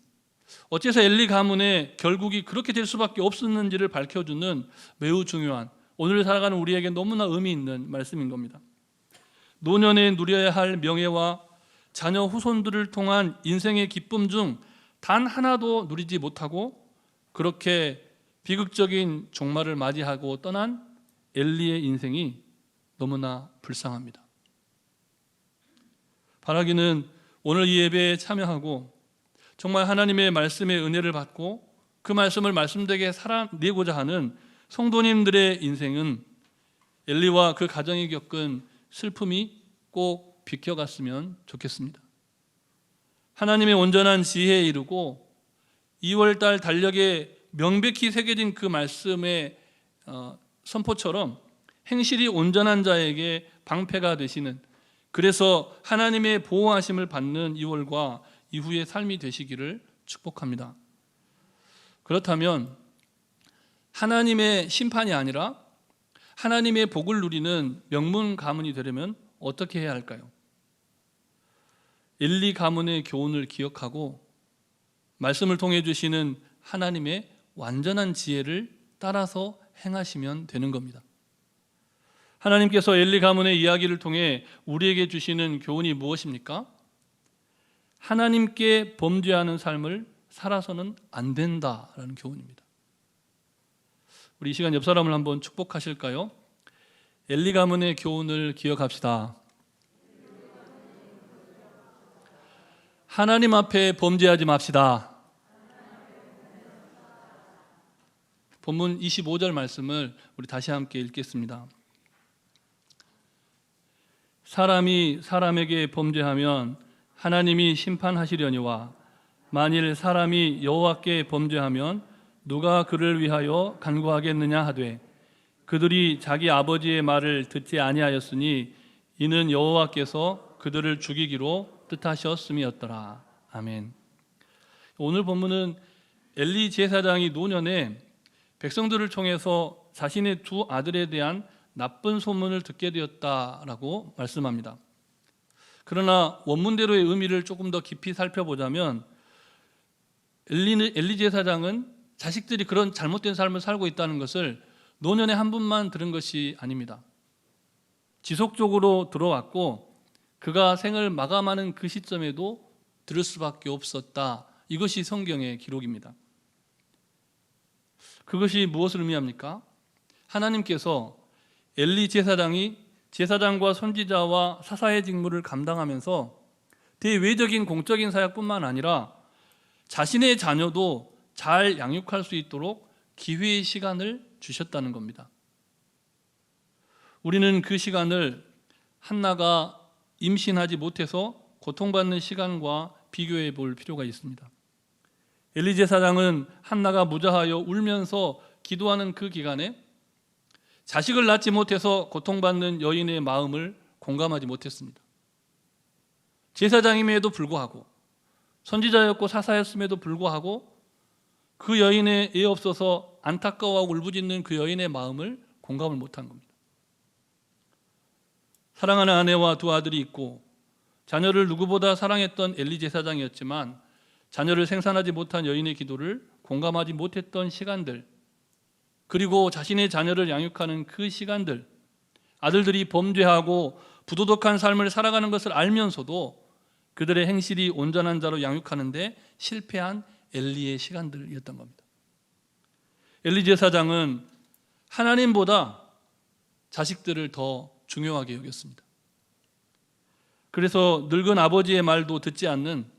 어째서 엘리 가문의 결국이 그렇게 될 수밖에 없었는지를 밝혀주는 매우 중요한, 오늘 살아가는 우리에게 너무나 의미 있는 말씀인 겁니다. 노년에 누려야 할 명예와 자녀 후손들을 통한 인생의 기쁨 중 단 하나도 누리지 못하고 그렇게 비극적인 종말을 맞이하고 떠난 엘리의 인생이 너무나 불쌍합니다. 바라기는 오늘 이 예배에 참여하고 정말 하나님의 말씀의 은혜를 받고 그 말씀을 말씀되게 살아내고자 하는 성도님들의 인생은 엘리와 그 가정이 겪은 슬픔이 꼭 비켜갔으면 좋겠습니다. 하나님의 온전한 지혜에 이르고 2월달 달력에 명백히 새겨진 그 말씀의 선포처럼 행실이 온전한 자에게 방패가 되시는, 그래서 하나님의 보호하심을 받는 2월과 이후의 삶이 되시기를 축복합니다. 그렇다면 하나님의 심판이 아니라 하나님의 복을 누리는 명문 가문이 되려면 어떻게 해야 할까요? 엘리 가문의 교훈을 기억하고 말씀을 통해 주시는 하나님의 완전한 지혜를 따라서 행하시면 되는 겁니다. 하나님께서 엘리 가문의 이야기를 통해 우리에게 주시는 교훈이 무엇입니까? 하나님께 범죄하는 삶을 살아서는 안 된다라는 교훈입니다. 우리 이 시간 옆 사람을 한번 축복하실까요? 엘리 가문의 교훈을 기억합시다. 하나님 앞에 범죄하지 맙시다. 본문 25절 말씀을 우리 다시 함께 읽겠습니다. 사람이 사람에게 범죄하면 하나님이 심판하시려니와 만일 사람이 여호와께 범죄하면 누가 그를 위하여 간구하겠느냐 하되 그들이 자기 아버지의 말을 듣지 아니하였으니 이는 여호와께서 그들을 죽이기로 뜻하셨음이었더라. 아멘. 오늘 본문은 엘리 제사장이 노년에 백성들을 통해서 자신의 두 아들에 대한 나쁜 소문을 듣게 되었다라고 말씀합니다. 그러나 원문대로의 의미를 조금 더 깊이 살펴보자면 엘리 제사장은 자식들이 그런 잘못된 삶을 살고 있다는 것을 노년에 한 번만 들은 것이 아닙니다. 지속적으로 들어왔고 그가 생을 마감하는 그 시점에도 들을 수밖에 없었다. 이것이 성경의 기록입니다. 그것이 무엇을 의미합니까? 하나님께서 엘리 제사장이 제사장과 선지자와 사사의 직무를 감당하면서 대외적인 공적인 사역뿐만 아니라 자신의 자녀도 잘 양육할 수 있도록 기회의 시간을 주셨다는 겁니다. 우리는 그 시간을 한나가 임신하지 못해서 고통받는 시간과 비교해 볼 필요가 있습니다. 엘리 제사장은 한나가 무자하여 울면서 기도하는 그 기간에 자식을 낳지 못해서 고통받는 여인의 마음을 공감하지 못했습니다. 제사장임에도 불구하고 선지자였고 사사였음에도 불구하고 그 여인의 애 없어서 안타까워하고 울부짖는 그 여인의 마음을 공감을 못한 겁니다. 사랑하는 아내와 두 아들이 있고 자녀를 누구보다 사랑했던 엘리 제사장이었지만 자녀를 생산하지 못한 여인의 기도를 공감하지 못했던 시간들, 그리고 자신의 자녀를 양육하는 그 시간들, 아들들이 범죄하고 부도덕한 삶을 살아가는 것을 알면서도 그들의 행실이 온전한 자로 양육하는데 실패한 엘리의 시간들이었던 겁니다. 엘리 제사장은 하나님보다 자식들을 더 중요하게 여겼습니다. 그래서 늙은 아버지의 말도 듣지 않는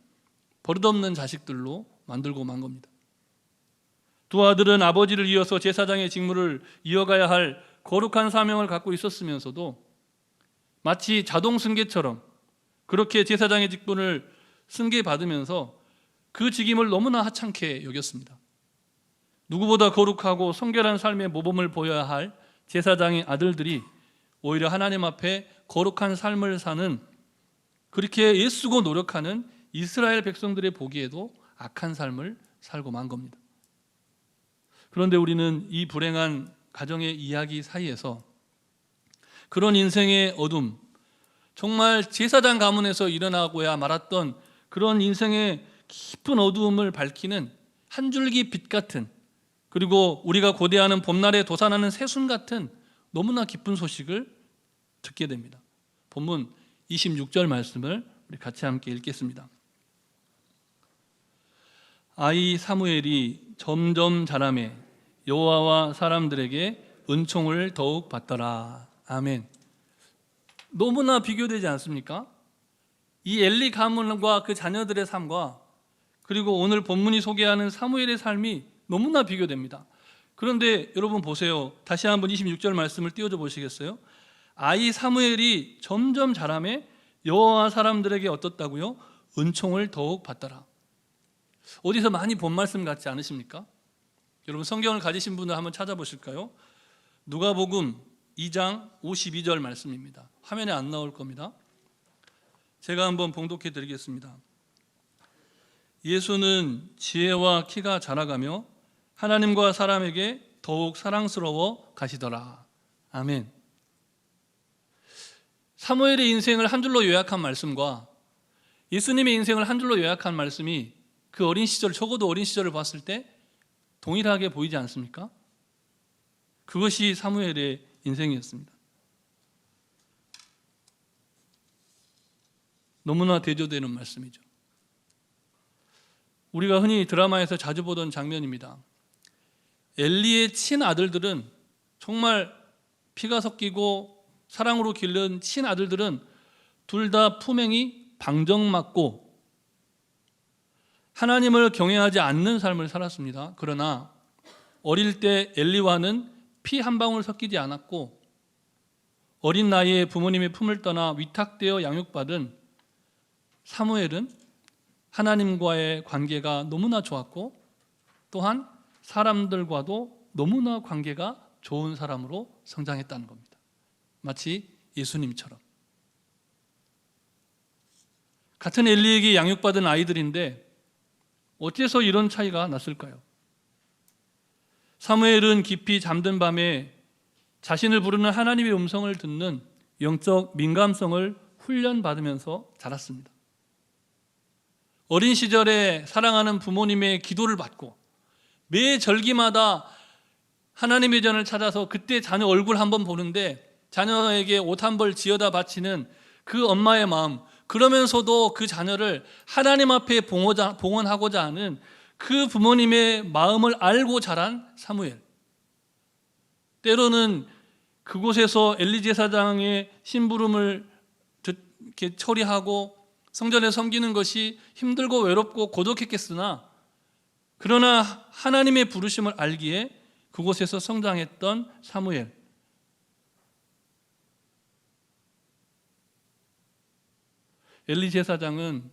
버릇없는 자식들로 만들고 만 겁니다. 두 아들은 아버지를 이어서 제사장의 직무를 이어가야 할 거룩한 사명을 갖고 있었으면서도 마치 자동 승계처럼 그렇게 제사장의 직분을 승계받으면서 그 직임을 너무나 하찮게 여겼습니다. 누구보다 거룩하고 성결한 삶의 모범을 보여야 할 제사장의 아들들이 오히려 하나님 앞에 거룩한 삶을 사는, 그렇게 애쓰고 노력하는 이스라엘 백성들의 보기에도 악한 삶을 살고 만 겁니다. 그런데 우리는 이 불행한 가정의 이야기 사이에서 그런 인생의 어둠, 정말 제사장 가문에서 일어나고야 말았던 그런 인생의 깊은 어두움을 밝히는 한 줄기 빛 같은, 그리고 우리가 고대하는 봄날에 솟아나는 새순 같은 너무나 기쁜 소식을 듣게 됩니다. 본문 26절 말씀을 우리 같이 함께 읽겠습니다. 아이 사무엘이 점점 자라매 여호와와 사람들에게 은총을 더욱 받더라. 아멘. 너무나 비교되지 않습니까? 이 엘리 가문과 그 자녀들의 삶과 그리고 오늘 본문이 소개하는 사무엘의 삶이 너무나 비교됩니다. 그런데 여러분 보세요. 다시 한번 26절 말씀을 띄워줘 보시겠어요? 아이 사무엘이 점점 자라매 여호와 사람들에게 어떻다고요? 은총을 더욱 받더라. 어디서 많이 본 말씀 같지 않으십니까? 여러분 성경을 가지신 분들 한번 찾아보실까요? 누가복음 2장 52절 말씀입니다. 화면에 안 나올 겁니다. 제가 한번 봉독해 드리겠습니다. 예수는 지혜와 키가 자라가며 하나님과 사람에게 더욱 사랑스러워 가시더라. 아멘. 사무엘의 인생을 한 줄로 요약한 말씀과 예수님의 인생을 한 줄로 요약한 말씀이 그 어린 시절, 적어도 어린 시절을 봤을 때 동일하게 보이지 않습니까? 그것이 사무엘의 인생이었습니다. 너무나 대조되는 말씀이죠. 우리가 흔히 드라마에서 자주 보던 장면입니다. 엘리의 친아들들은, 정말 피가 섞이고 사랑으로 기른 친아들들은 둘 다 품행이 방정맞고 하나님을 경외하지 않는 삶을 살았습니다. 그러나 어릴 때 엘리와는 피 한 방울 섞이지 않았고 어린 나이에 부모님의 품을 떠나 위탁되어 양육받은 사무엘은 하나님과의 관계가 너무나 좋았고 또한 사람들과도 너무나 관계가 좋은 사람으로 성장했다는 겁니다. 마치 예수님처럼. 같은 엘리에게 양육받은 아이들인데 어째서 이런 차이가 났을까요? 사무엘은 깊이 잠든 밤에 자신을 부르는 하나님의 음성을 듣는 영적 민감성을 훈련받으면서 자랐습니다. 어린 시절에 사랑하는 부모님의 기도를 받고 매 절기마다 하나님의 전을 찾아서 그때 자녀 얼굴 한번 보는데 자녀에게 옷 한 벌 지어다 바치는 그 엄마의 마음, 그러면서도 그 자녀를 하나님 앞에 봉헌하고자 하는 그 부모님의 마음을 알고 자란 사무엘. 때로는 그곳에서 엘리 제사장의 심부름을 이렇게 처리하고 성전에 섬기는 것이 힘들고 외롭고 고독했겠으나 그러나 하나님의 부르심을 알기에 그곳에서 성장했던 사무엘. 엘리 제사장은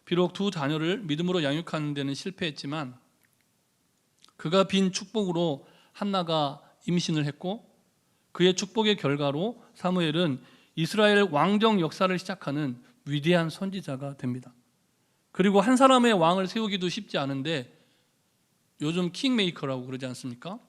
비록 두 자녀를 믿음으로 양육하는 데는 실패했지만 그가 빈 축복으로 한나가 임신을 했고 그의 축복의 결과로 사무엘은 이스라엘 왕정 역사를 시작하는 위대한 선지자가 됩니다. 그리고 한 사람의 왕을 세우기도 쉽지 않은데 요즘 킹메이커라고 그러지 않습니까?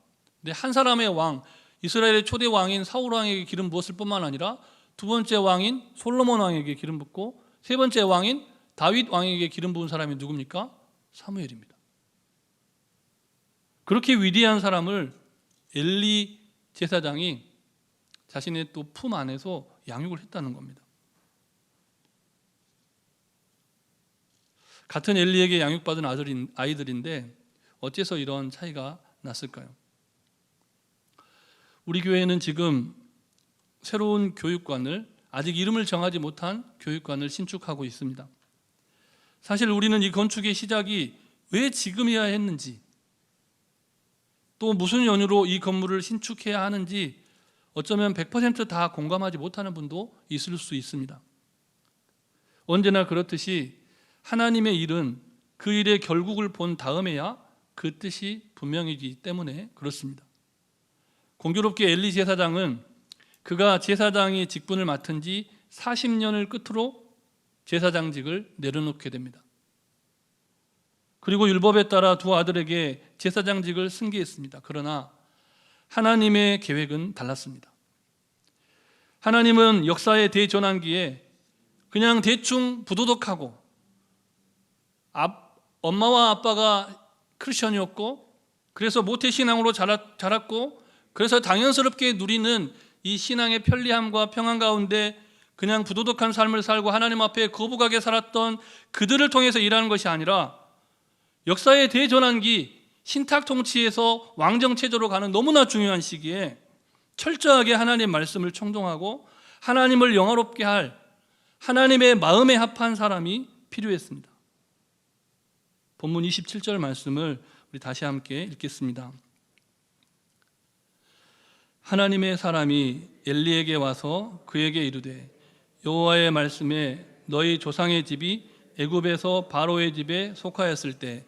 근데 한 사람의 왕, 이스라엘의 초대 왕인 사울 왕에게 기름 부었을 뿐만 아니라 두 번째 왕인 솔로몬 왕에게 기름 붓고 세 번째 왕인 다윗 왕에게 기름 부은 사람이 누굽니까? 사무엘입니다. 그렇게 위대한 사람을 엘리 제사장이 자신의 또 품 안에서 양육을 했다는 겁니다. 같은 엘리에게 양육받은 아이들인데 어째서 이런 차이가 났을까요? 우리 교회는 지금 새로운 교육관을, 아직 이름을 정하지 못한 교육관을 신축하고 있습니다. 사실 우리는 이 건축의 시작이 왜 지금이어야 했는지, 또 무슨 연유로 이 건물을 신축해야 하는지 어쩌면 100% 다 공감하지 못하는 분도 있을 수 있습니다. 언제나 그렇듯이 하나님의 일은 그 일의 결국을 본 다음에야 그 뜻이 분명이기 때문에 그렇습니다. 공교롭게 엘리 제사장은 그가 제사장의 직분을 맡은 지 40년을 끝으로 제사장직을 내려놓게 됩니다. 그리고 율법에 따라 두 아들에게 제사장직을 승계했습니다. 그러나 하나님의 계획은 달랐습니다. 하나님은 역사의 대전환기에 그냥 대충 부도덕하고 엄마와 아빠가 크리스천이었고 그래서 모태신앙으로 자랐고 그래서 당연스럽게 누리는 이 신앙의 편리함과 평안 가운데 그냥 부도덕한 삶을 살고 하나님 앞에 거북하게 살았던 그들을 통해서 일하는 것이 아니라 역사의 대전환기, 신탁 통치에서 왕정체제로 가는 너무나 중요한 시기에 철저하게 하나님의 말씀을 청종하고 하나님을 영화롭게 할 하나님의 마음에 합한 사람이 필요했습니다. 본문 27절 말씀을 우리 다시 함께 읽겠습니다. 하나님의 사람이 엘리에게 와서 그에게 이르되 여호와의 말씀에 너희 조상의 집이 애굽에서 바로의 집에 속하였을 때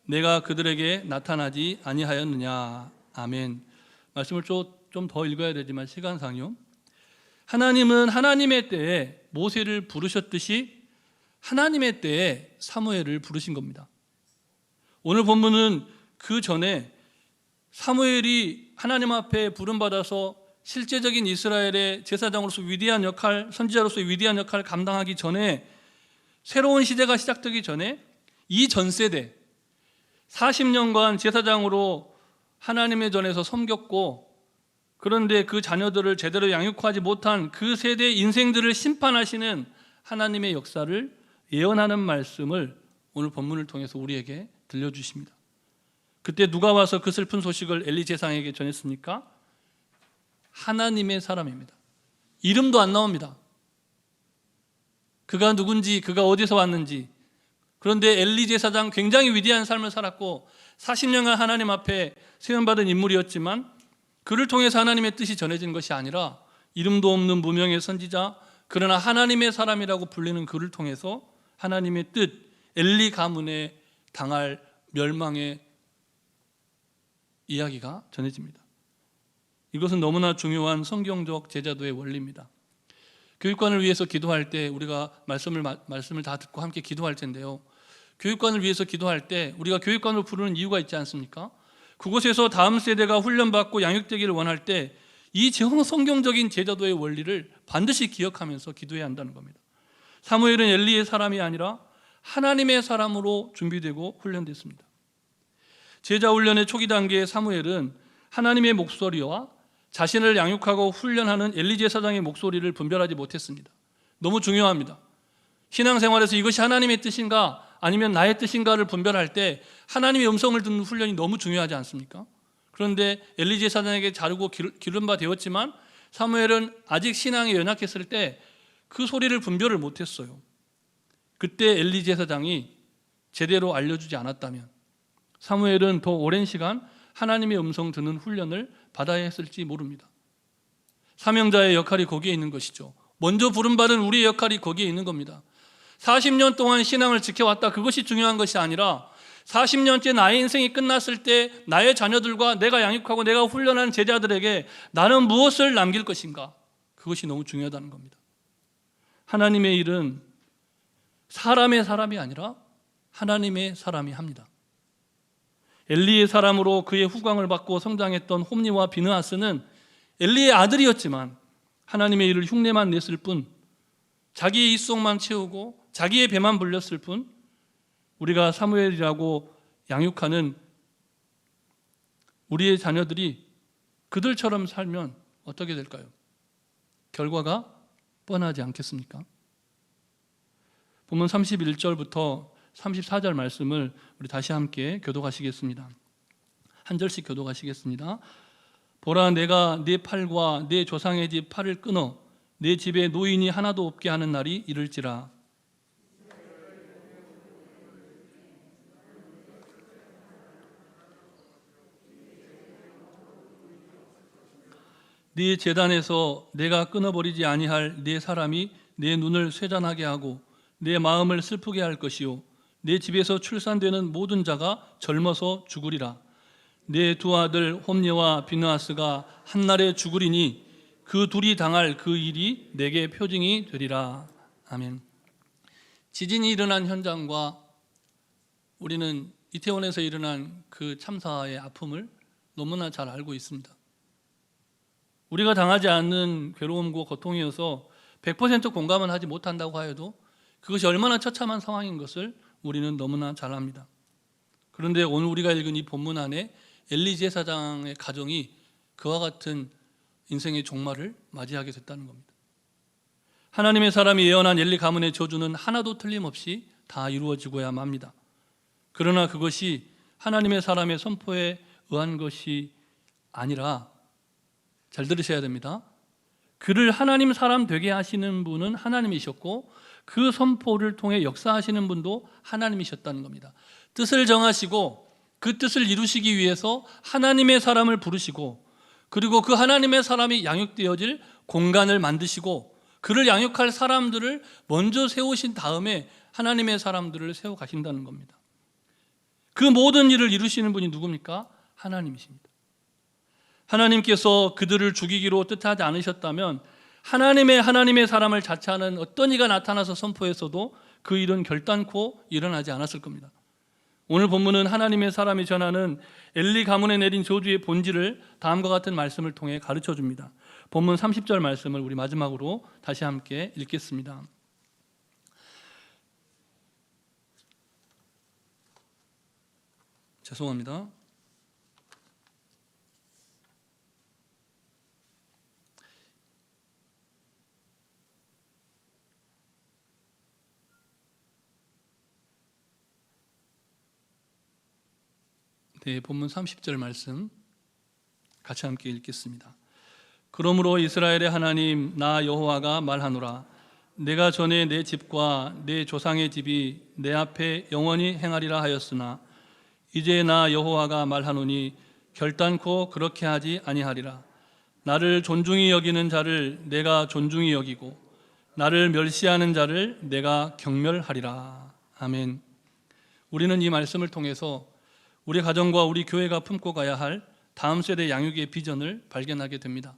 내가 그들에게 나타나지 아니하였느냐. 아멘. 말씀을 좀 더 읽어야 되지만 시간상요. 하나님은 하나님의 때에 모세를 부르셨듯이 하나님의 때에 사무엘을 부르신 겁니다. 오늘 본문은 그 전에 사무엘이 하나님 앞에 부름받아서 실제적인 이스라엘의 제사장으로서 위대한 역할, 선지자로서 위대한 역할을 감당하기 전에 새로운 시대가 시작되기 전에 이 전 세대 40년간 제사장으로 하나님의 전에서 섬겼고 그런데 그 자녀들을 제대로 양육하지 못한 그 세대의 인생들을 심판하시는 하나님의 역사를 예언하는 말씀을 오늘 본문을 통해서 우리에게 들려주십니다. 그때 누가 와서 그 슬픈 소식을 엘리 제사장에게 전했습니까? 하나님의 사람입니다. 이름도 안 나옵니다. 그가 누군지, 그가 어디서 왔는지. 그런데 엘리 제사장 굉장히 위대한 삶을 살았고 40년간 하나님 앞에 세움받은 인물이었지만 그를 통해서 하나님의 뜻이 전해지는 것이 아니라 이름도 없는 무명의 선지자, 그러나 하나님의 사람이라고 불리는 그를 통해서 하나님의 뜻, 엘리 가문에 당할 멸망의 이야기가 전해집니다. 이것은 너무나 중요한 성경적 제자도의 원리입니다. 교육관을 위해서 기도할 때 우리가 말씀을 다 듣고 함께 기도할 텐데요. 교육관을 위해서 기도할 때 우리가 교육관을 부르는 이유가 있지 않습니까? 그곳에서 다음 세대가 훈련받고 양육되기를 원할 때 이 성경적인 제자도의 원리를 반드시 기억하면서 기도해야 한다는 겁니다. 사무엘은 엘리의 사람이 아니라 하나님의 사람으로 준비되고 훈련됐습니다. 제자 훈련의 초기 단계의 사무엘은 하나님의 목소리와 자신을 양육하고 훈련하는 엘리 제사장의 목소리를 분별하지 못했습니다. 너무 중요합니다. 신앙생활에서 이것이 하나님의 뜻인가 아니면 나의 뜻인가를 분별할 때 하나님의 음성을 듣는 훈련이 너무 중요하지 않습니까? 그런데 엘리 제사장에게 자르고 기른 바 되었지만 사무엘은 아직 신앙에 연약했을 때 그 소리를 분별을 못했어요. 그때 엘리 제사장이 제대로 알려주지 않았다면 사무엘은 더 오랜 시간 하나님의 음성 듣는 훈련을 받아야 했을지 모릅니다. 사명자의 역할이 거기에 있는 것이죠. 먼저 부름받은 우리의 역할이 거기에 있는 겁니다. 40년 동안 신앙을 지켜왔다, 그것이 중요한 것이 아니라 40년째 나의 인생이 끝났을 때 나의 자녀들과 내가 양육하고 내가 훈련한 제자들에게 나는 무엇을 남길 것인가, 그것이 너무 중요하다는 겁니다. 하나님의 일은 사람의 사람이 아니라 하나님의 사람이 합니다. 엘리의 사람으로 그의 후광을 받고 성장했던 홈니와 비느하스는 엘리의 아들이었지만 하나님의 일을 흉내만 냈을 뿐, 자기의 입속만 채우고 자기의 배만 불렸을 뿐, 우리가 사무엘이라고 양육하는 우리의 자녀들이 그들처럼 살면 어떻게 될까요? 결과가 뻔하지 않겠습니까? 본문 31절부터 34절 말씀을 우리 다시 함께 교독하시겠습니다. 한 절씩 교독하시겠습니다. 보라, 내가 네 팔과 네 조상의 집 팔을 끊어 네 집에 노인이 하나도 없게 하는 날이 이를지라. 네 제단에서 내가 끊어버리지 아니할 네 사람이 내 눈을 쇠잔하게 하고 내 마음을 슬프게 할 것이요, 내 집에서 출산되는 모든 자가 젊어서 죽으리라. 내 두 아들 홈니와 비느하스가 한날에 죽으리니 그 둘이 당할 그 일이 내게 표징이 되리라. 아멘. 지진이 일어난 현장과 우리는 이태원에서 일어난 그 참사의 아픔을 너무나 잘 알고 있습니다. 우리가 당하지 않는 괴로움과 고통이어서 100% 공감은 하지 못한다고 하여도 그것이 얼마나 처참한 상황인 것을 우리는 너무나 잘 압니다. 그런데 오늘 우리가 읽은 이 본문 안에 엘리 제사장의 가정이 그와 같은 인생의 종말을 맞이하게 됐다는 겁니다. 하나님의 사람이 예언한 엘리 가문의 저주는 하나도 틀림없이 다 이루어지고야 맙니다. 그러나 그것이 하나님의 사람의 선포에 의한 것이 아니라, 잘 들으셔야 됩니다. 그를 하나님 사람 되게 하시는 분은 하나님이셨고 그 선포를 통해 역사하시는 분도 하나님이셨다는 겁니다. 뜻을 정하시고 그 뜻을 이루시기 위해서 하나님의 사람을 부르시고, 그리고 그 하나님의 사람이 양육되어질 공간을 만드시고 그를 양육할 사람들을 먼저 세우신 다음에 하나님의 사람들을 세워 가신다는 겁니다. 그 모든 일을 이루시는 분이 누굽니까? 하나님이십니다. 하나님께서 그들을 죽이기로 뜻하지 않으셨다면 하나님의 사람을 자처하는 어떤 이가 나타나서 선포했어도 그 일은 결단코 일어나지 않았을 겁니다. 오늘 본문은 하나님의 사람이 전하는 엘리 가문에 내린 저주의 본질을 다음과 같은 말씀을 통해 가르쳐 줍니다. 본문 30절 말씀을 우리 마지막으로 다시 함께 읽겠습니다. 죄송합니다. 네, 본문 30절 말씀 같이 함께 읽겠습니다. 그러므로 이스라엘의 하나님 나 여호와가 말하노라. 내가 전에 내 집과 내 조상의 집이 내 앞에 영원히 행하리라 하였으나 이제 나 여호와가 말하노니 결단코 그렇게 하지 아니하리라. 나를 존중히 여기는 자를 내가 존중히 여기고 나를 멸시하는 자를 내가 경멸하리라. 아멘. 우리는 이 말씀을 통해서 우리 가정과 우리 교회가 품고 가야 할 다음 세대 양육의 비전을 발견하게 됩니다.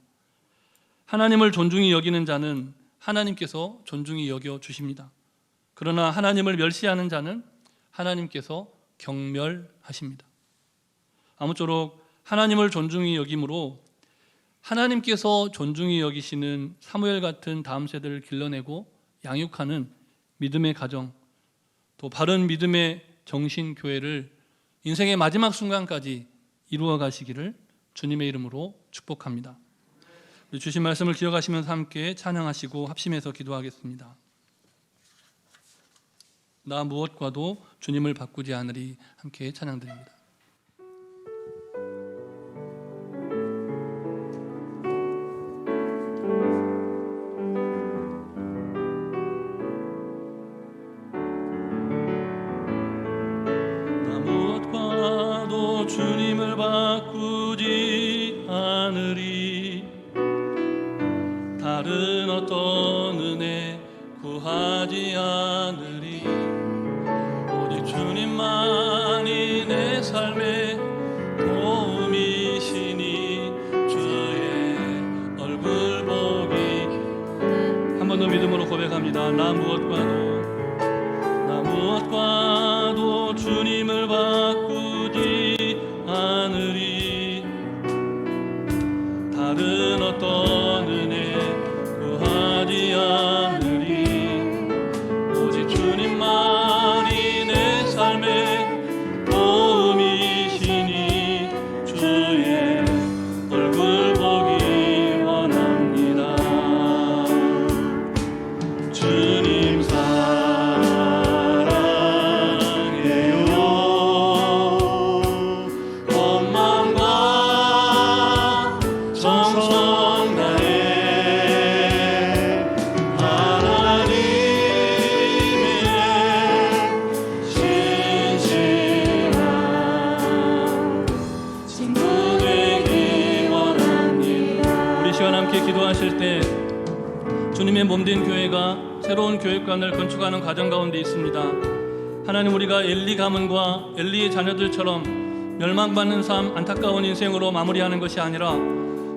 하나님을 존중히 여기는 자는 하나님께서 존중히 여겨 주십니다. 그러나 하나님을 멸시하는 자는 하나님께서 경멸하십니다. 아무쪼록 하나님을 존중히 여김으로 하나님께서 존중히 여기시는 사무엘 같은 다음 세대를 길러내고 양육하는 믿음의 가정, 또 바른 믿음의 정신교회를 인생의 마지막 순간까지 이루어 가시기를 주님의 이름으로 축복합니다. 우리 주신 말씀을 기억하시면서 함께 찬양하시고 합심해서 기도하겠습니다. 나 무엇과도 주님을 바꾸지 않으리. 함께 찬양드립니다. 나 무엇과도 주님을 바꾸지 않으리. 다른 어떤 은혜 구하지 않으리. 오직 주님만이 내 삶의 도움이시니 주의 얼굴 보기. 한 번 더 믿음으로 고백합니다. 나 무엇과도 주님을 바꾸지 않으리. 다른 어떤 은혜 구하지 않으리. 오직 주님만이 내 삶의 도움이시니 주의 얼굴 보기 원합니다. 주님 사랑해요. 온 마음과 정성 다해 하나님의 신실한 친구 되기 원합니다. 우리 시간 함께 기도하실 때 주님의 몸된 교회가 새로운 교육관을 건축하는 과정 가운데 있습니다. 하나님, 우리가 엘리 가문과 엘리의 자녀들처럼 멸망받는 삶, 안타까운 인생으로 마무리하는 것이 아니라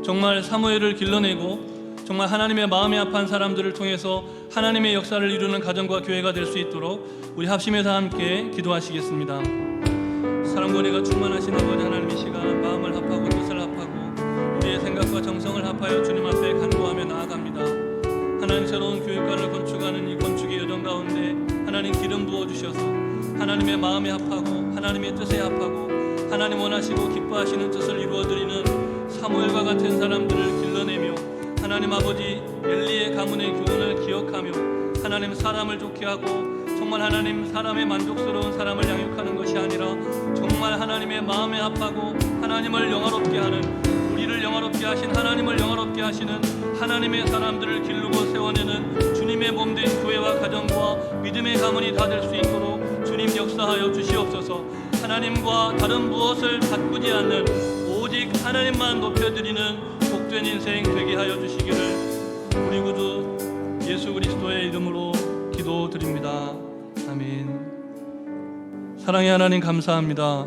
정말 사무엘을 길러내고 정말 하나님의 마음이 아파한 사람들을 통해서 하나님의 역사를 이루는 가정과 교회가 될 수 있도록 우리 합심해서 함께 기도하시겠습니다. 사랑과 은혜가 충만하신 아버지 하나님, 이 시간 마음을 합하고 뜻을 합하고 우리의 생각과 정성을 합하여 주님 앞에 간구하며 나아갑니다. 하나님, 새로운 교육관을 건축하는 이 건축의 여정 가운데 하나님 기름 부어주셔서 하나님의 마음에 합하고 하나님의 뜻에 합하고 하나님 원하시고 기뻐하시는 뜻을 이루어드리는 사무엘과 같은 사람들을 길러내며 하나님 아버지 엘리의 가문의 교훈을 기억하며 하나님 사람을 좋게 하고 정말 하나님 사람의 만족스러운 사람을 양육하는 것이 아니라 정말 하나님의 마음에 합하고 하나님을 영화롭게 하는, 우리를 영화롭게 하신 하나님을 영화롭게 하시는 하나님의 사람들을 기르고 세워내는 주님의 몸된 교회와 가정과 믿음의 가문이 다 될 수 있도록 주님 역사하여 주시옵소서. 하나님과 다른 무엇을 바꾸지 않는 오직 하나님만 높여드리는 복된 인생 되게 하여 주시기를 우리 구주 예수 그리스도의 이름으로 기도드립니다. 아멘. 사랑의 하나님, 감사합니다.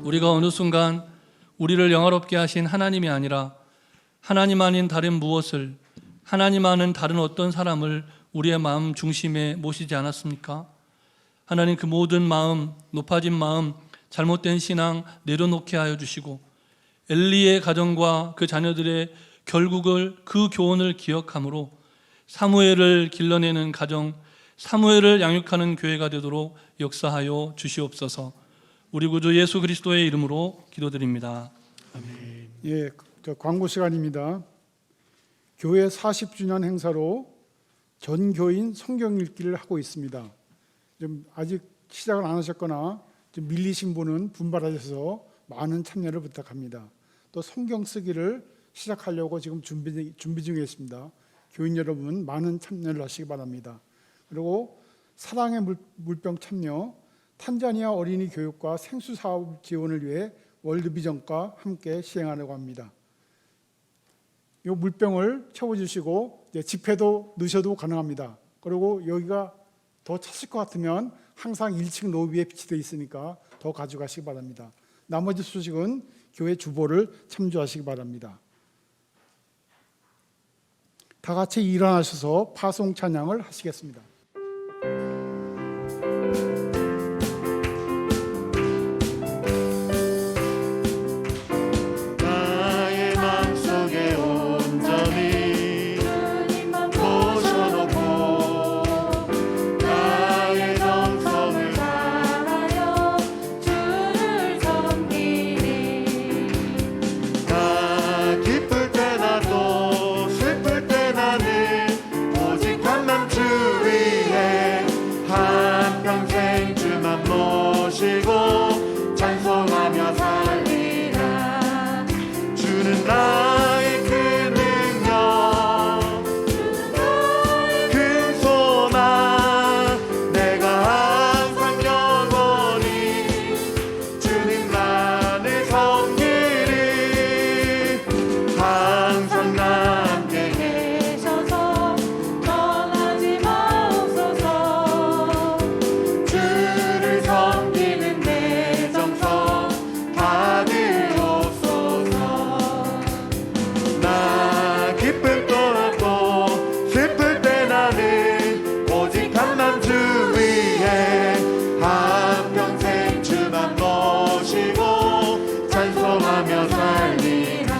우리가 어느 순간 우리를 영화롭게 하신 하나님이 아니라 하나님 아닌 다른 무엇을, 하나님 아닌 다른 어떤 사람을 우리의 마음 중심에 모시지 않았습니까? 하나님, 그 모든 마음, 높아진 마음, 잘못된 신앙 내려놓게 하여 주시고 엘리의 가정과 그 자녀들의 결국을, 그 교훈을 기억함으로 사무엘을 길러내는 가정, 사무엘을 양육하는 교회가 되도록 역사하여 주시옵소서. 우리 구주 예수 그리스도의 이름으로 기도드립니다. 아멘. 예, 광고 시간입니다. 교회 40주년 행사로 전교인 성경 읽기를 하고 있습니다. 좀 아직 시작을 안 하셨거나 좀 밀리신 분은 분발하셔서 많은 참여를 부탁합니다. 또 성경 쓰기를 시작하려고 지금 준비 중에 있습니다. 교인 여러분 많은 참여를 하시기 바랍니다. 그리고 사랑의 물병 참여, 탄자니아 어린이 교육과 생수 사업 지원을 위해 월드비전과 함께 시행하려고 합니다. 이 물병을 채워주시고 지폐도 넣으셔도 가능합니다. 그리고 여기가 더 찼을 것 같으면 항상 1층 로비에 비치되어 있으니까 더 가져가시기 바랍니다. 나머지 소식은 교회 주보를 참조하시기 바랍니다. 다 같이 일어나셔서 파송 찬양을 하시겠습니다. 나의 마음속에 온전히 모셔놓고 나의 정성을 다하여 주를 섬기리. 나 기쁠 때나 또 슬플 때 나는 오직 한만 주 위해 한평생 주만 모시고 찬송하며 살리라. 주는 나의 큰 능력 큰 소망 내가 항상 영원히 주님만을 섬기리. 항상 나 함께 계셔서 떠나지 마옵소서. 주를 섬기는 내 정성 받으옵소서. 나 기쁠 때나 슬플 때 나는 오직 한만 주 위해 한평생 주만 모시고 찬송하며 살리라.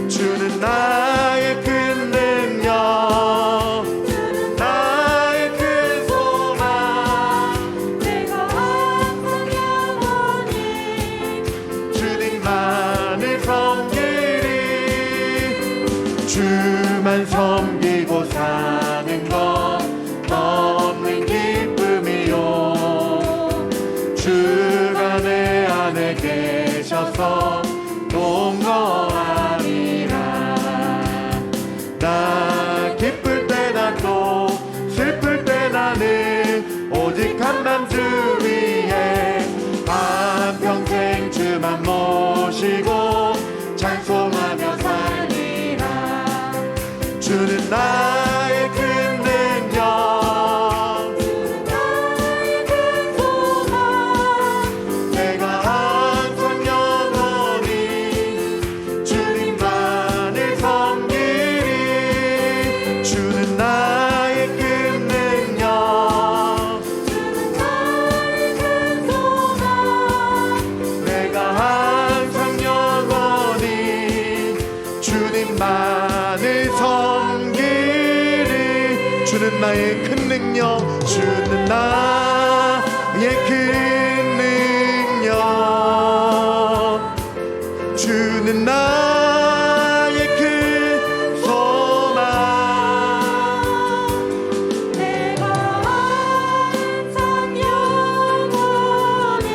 주는 나의 큰 능력 나의 큰 소망 내가 항상 영원히 주님만을 섬기리. 주만 섬기고 사는 것 없는 기쁨이요. 주가 내 안에 계셔서 동거하리라. 나 기쁠 때나 또 슬플 때 나는 오직 한만 주 위해 한평생 주만 모시고 찬송하며 살리라. 주는 나의 큰 능력 나의 큰 소망 내가 항상 영원히 주님만을 섬기리. 주는 나의 큰 능력 나의 큰 소망 내가 항상 영원히 주님만을 섬기리. 주는 나의 큰 능력 주는 나의 큰 능력 주는 나의 큰 소망 내가 항상 영원히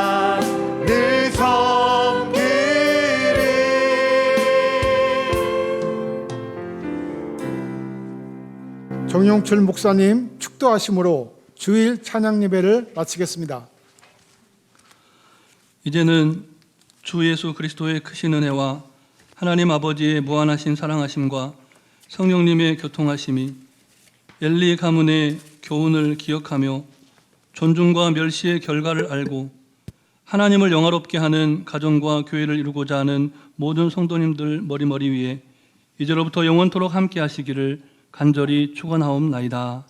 주님만을 섬기리. 정용철 목사님 축도하심으로 주일 찬양 예배를 마치겠습니다. 이제는 주 예수 그리스도의 크신 은혜와 하나님 아버지의 무한하신 사랑하심과 성령님의 교통하심이 엘리 가문의 교훈을 기억하며 존중과 멸시의 결과를 알고 하나님을 영화롭게 하는 가정과 교회를 이루고자 하는 모든 성도님들 머리머리 위에 이제로부터 영원토록 함께 하시기를 간절히 축원하옵나이다.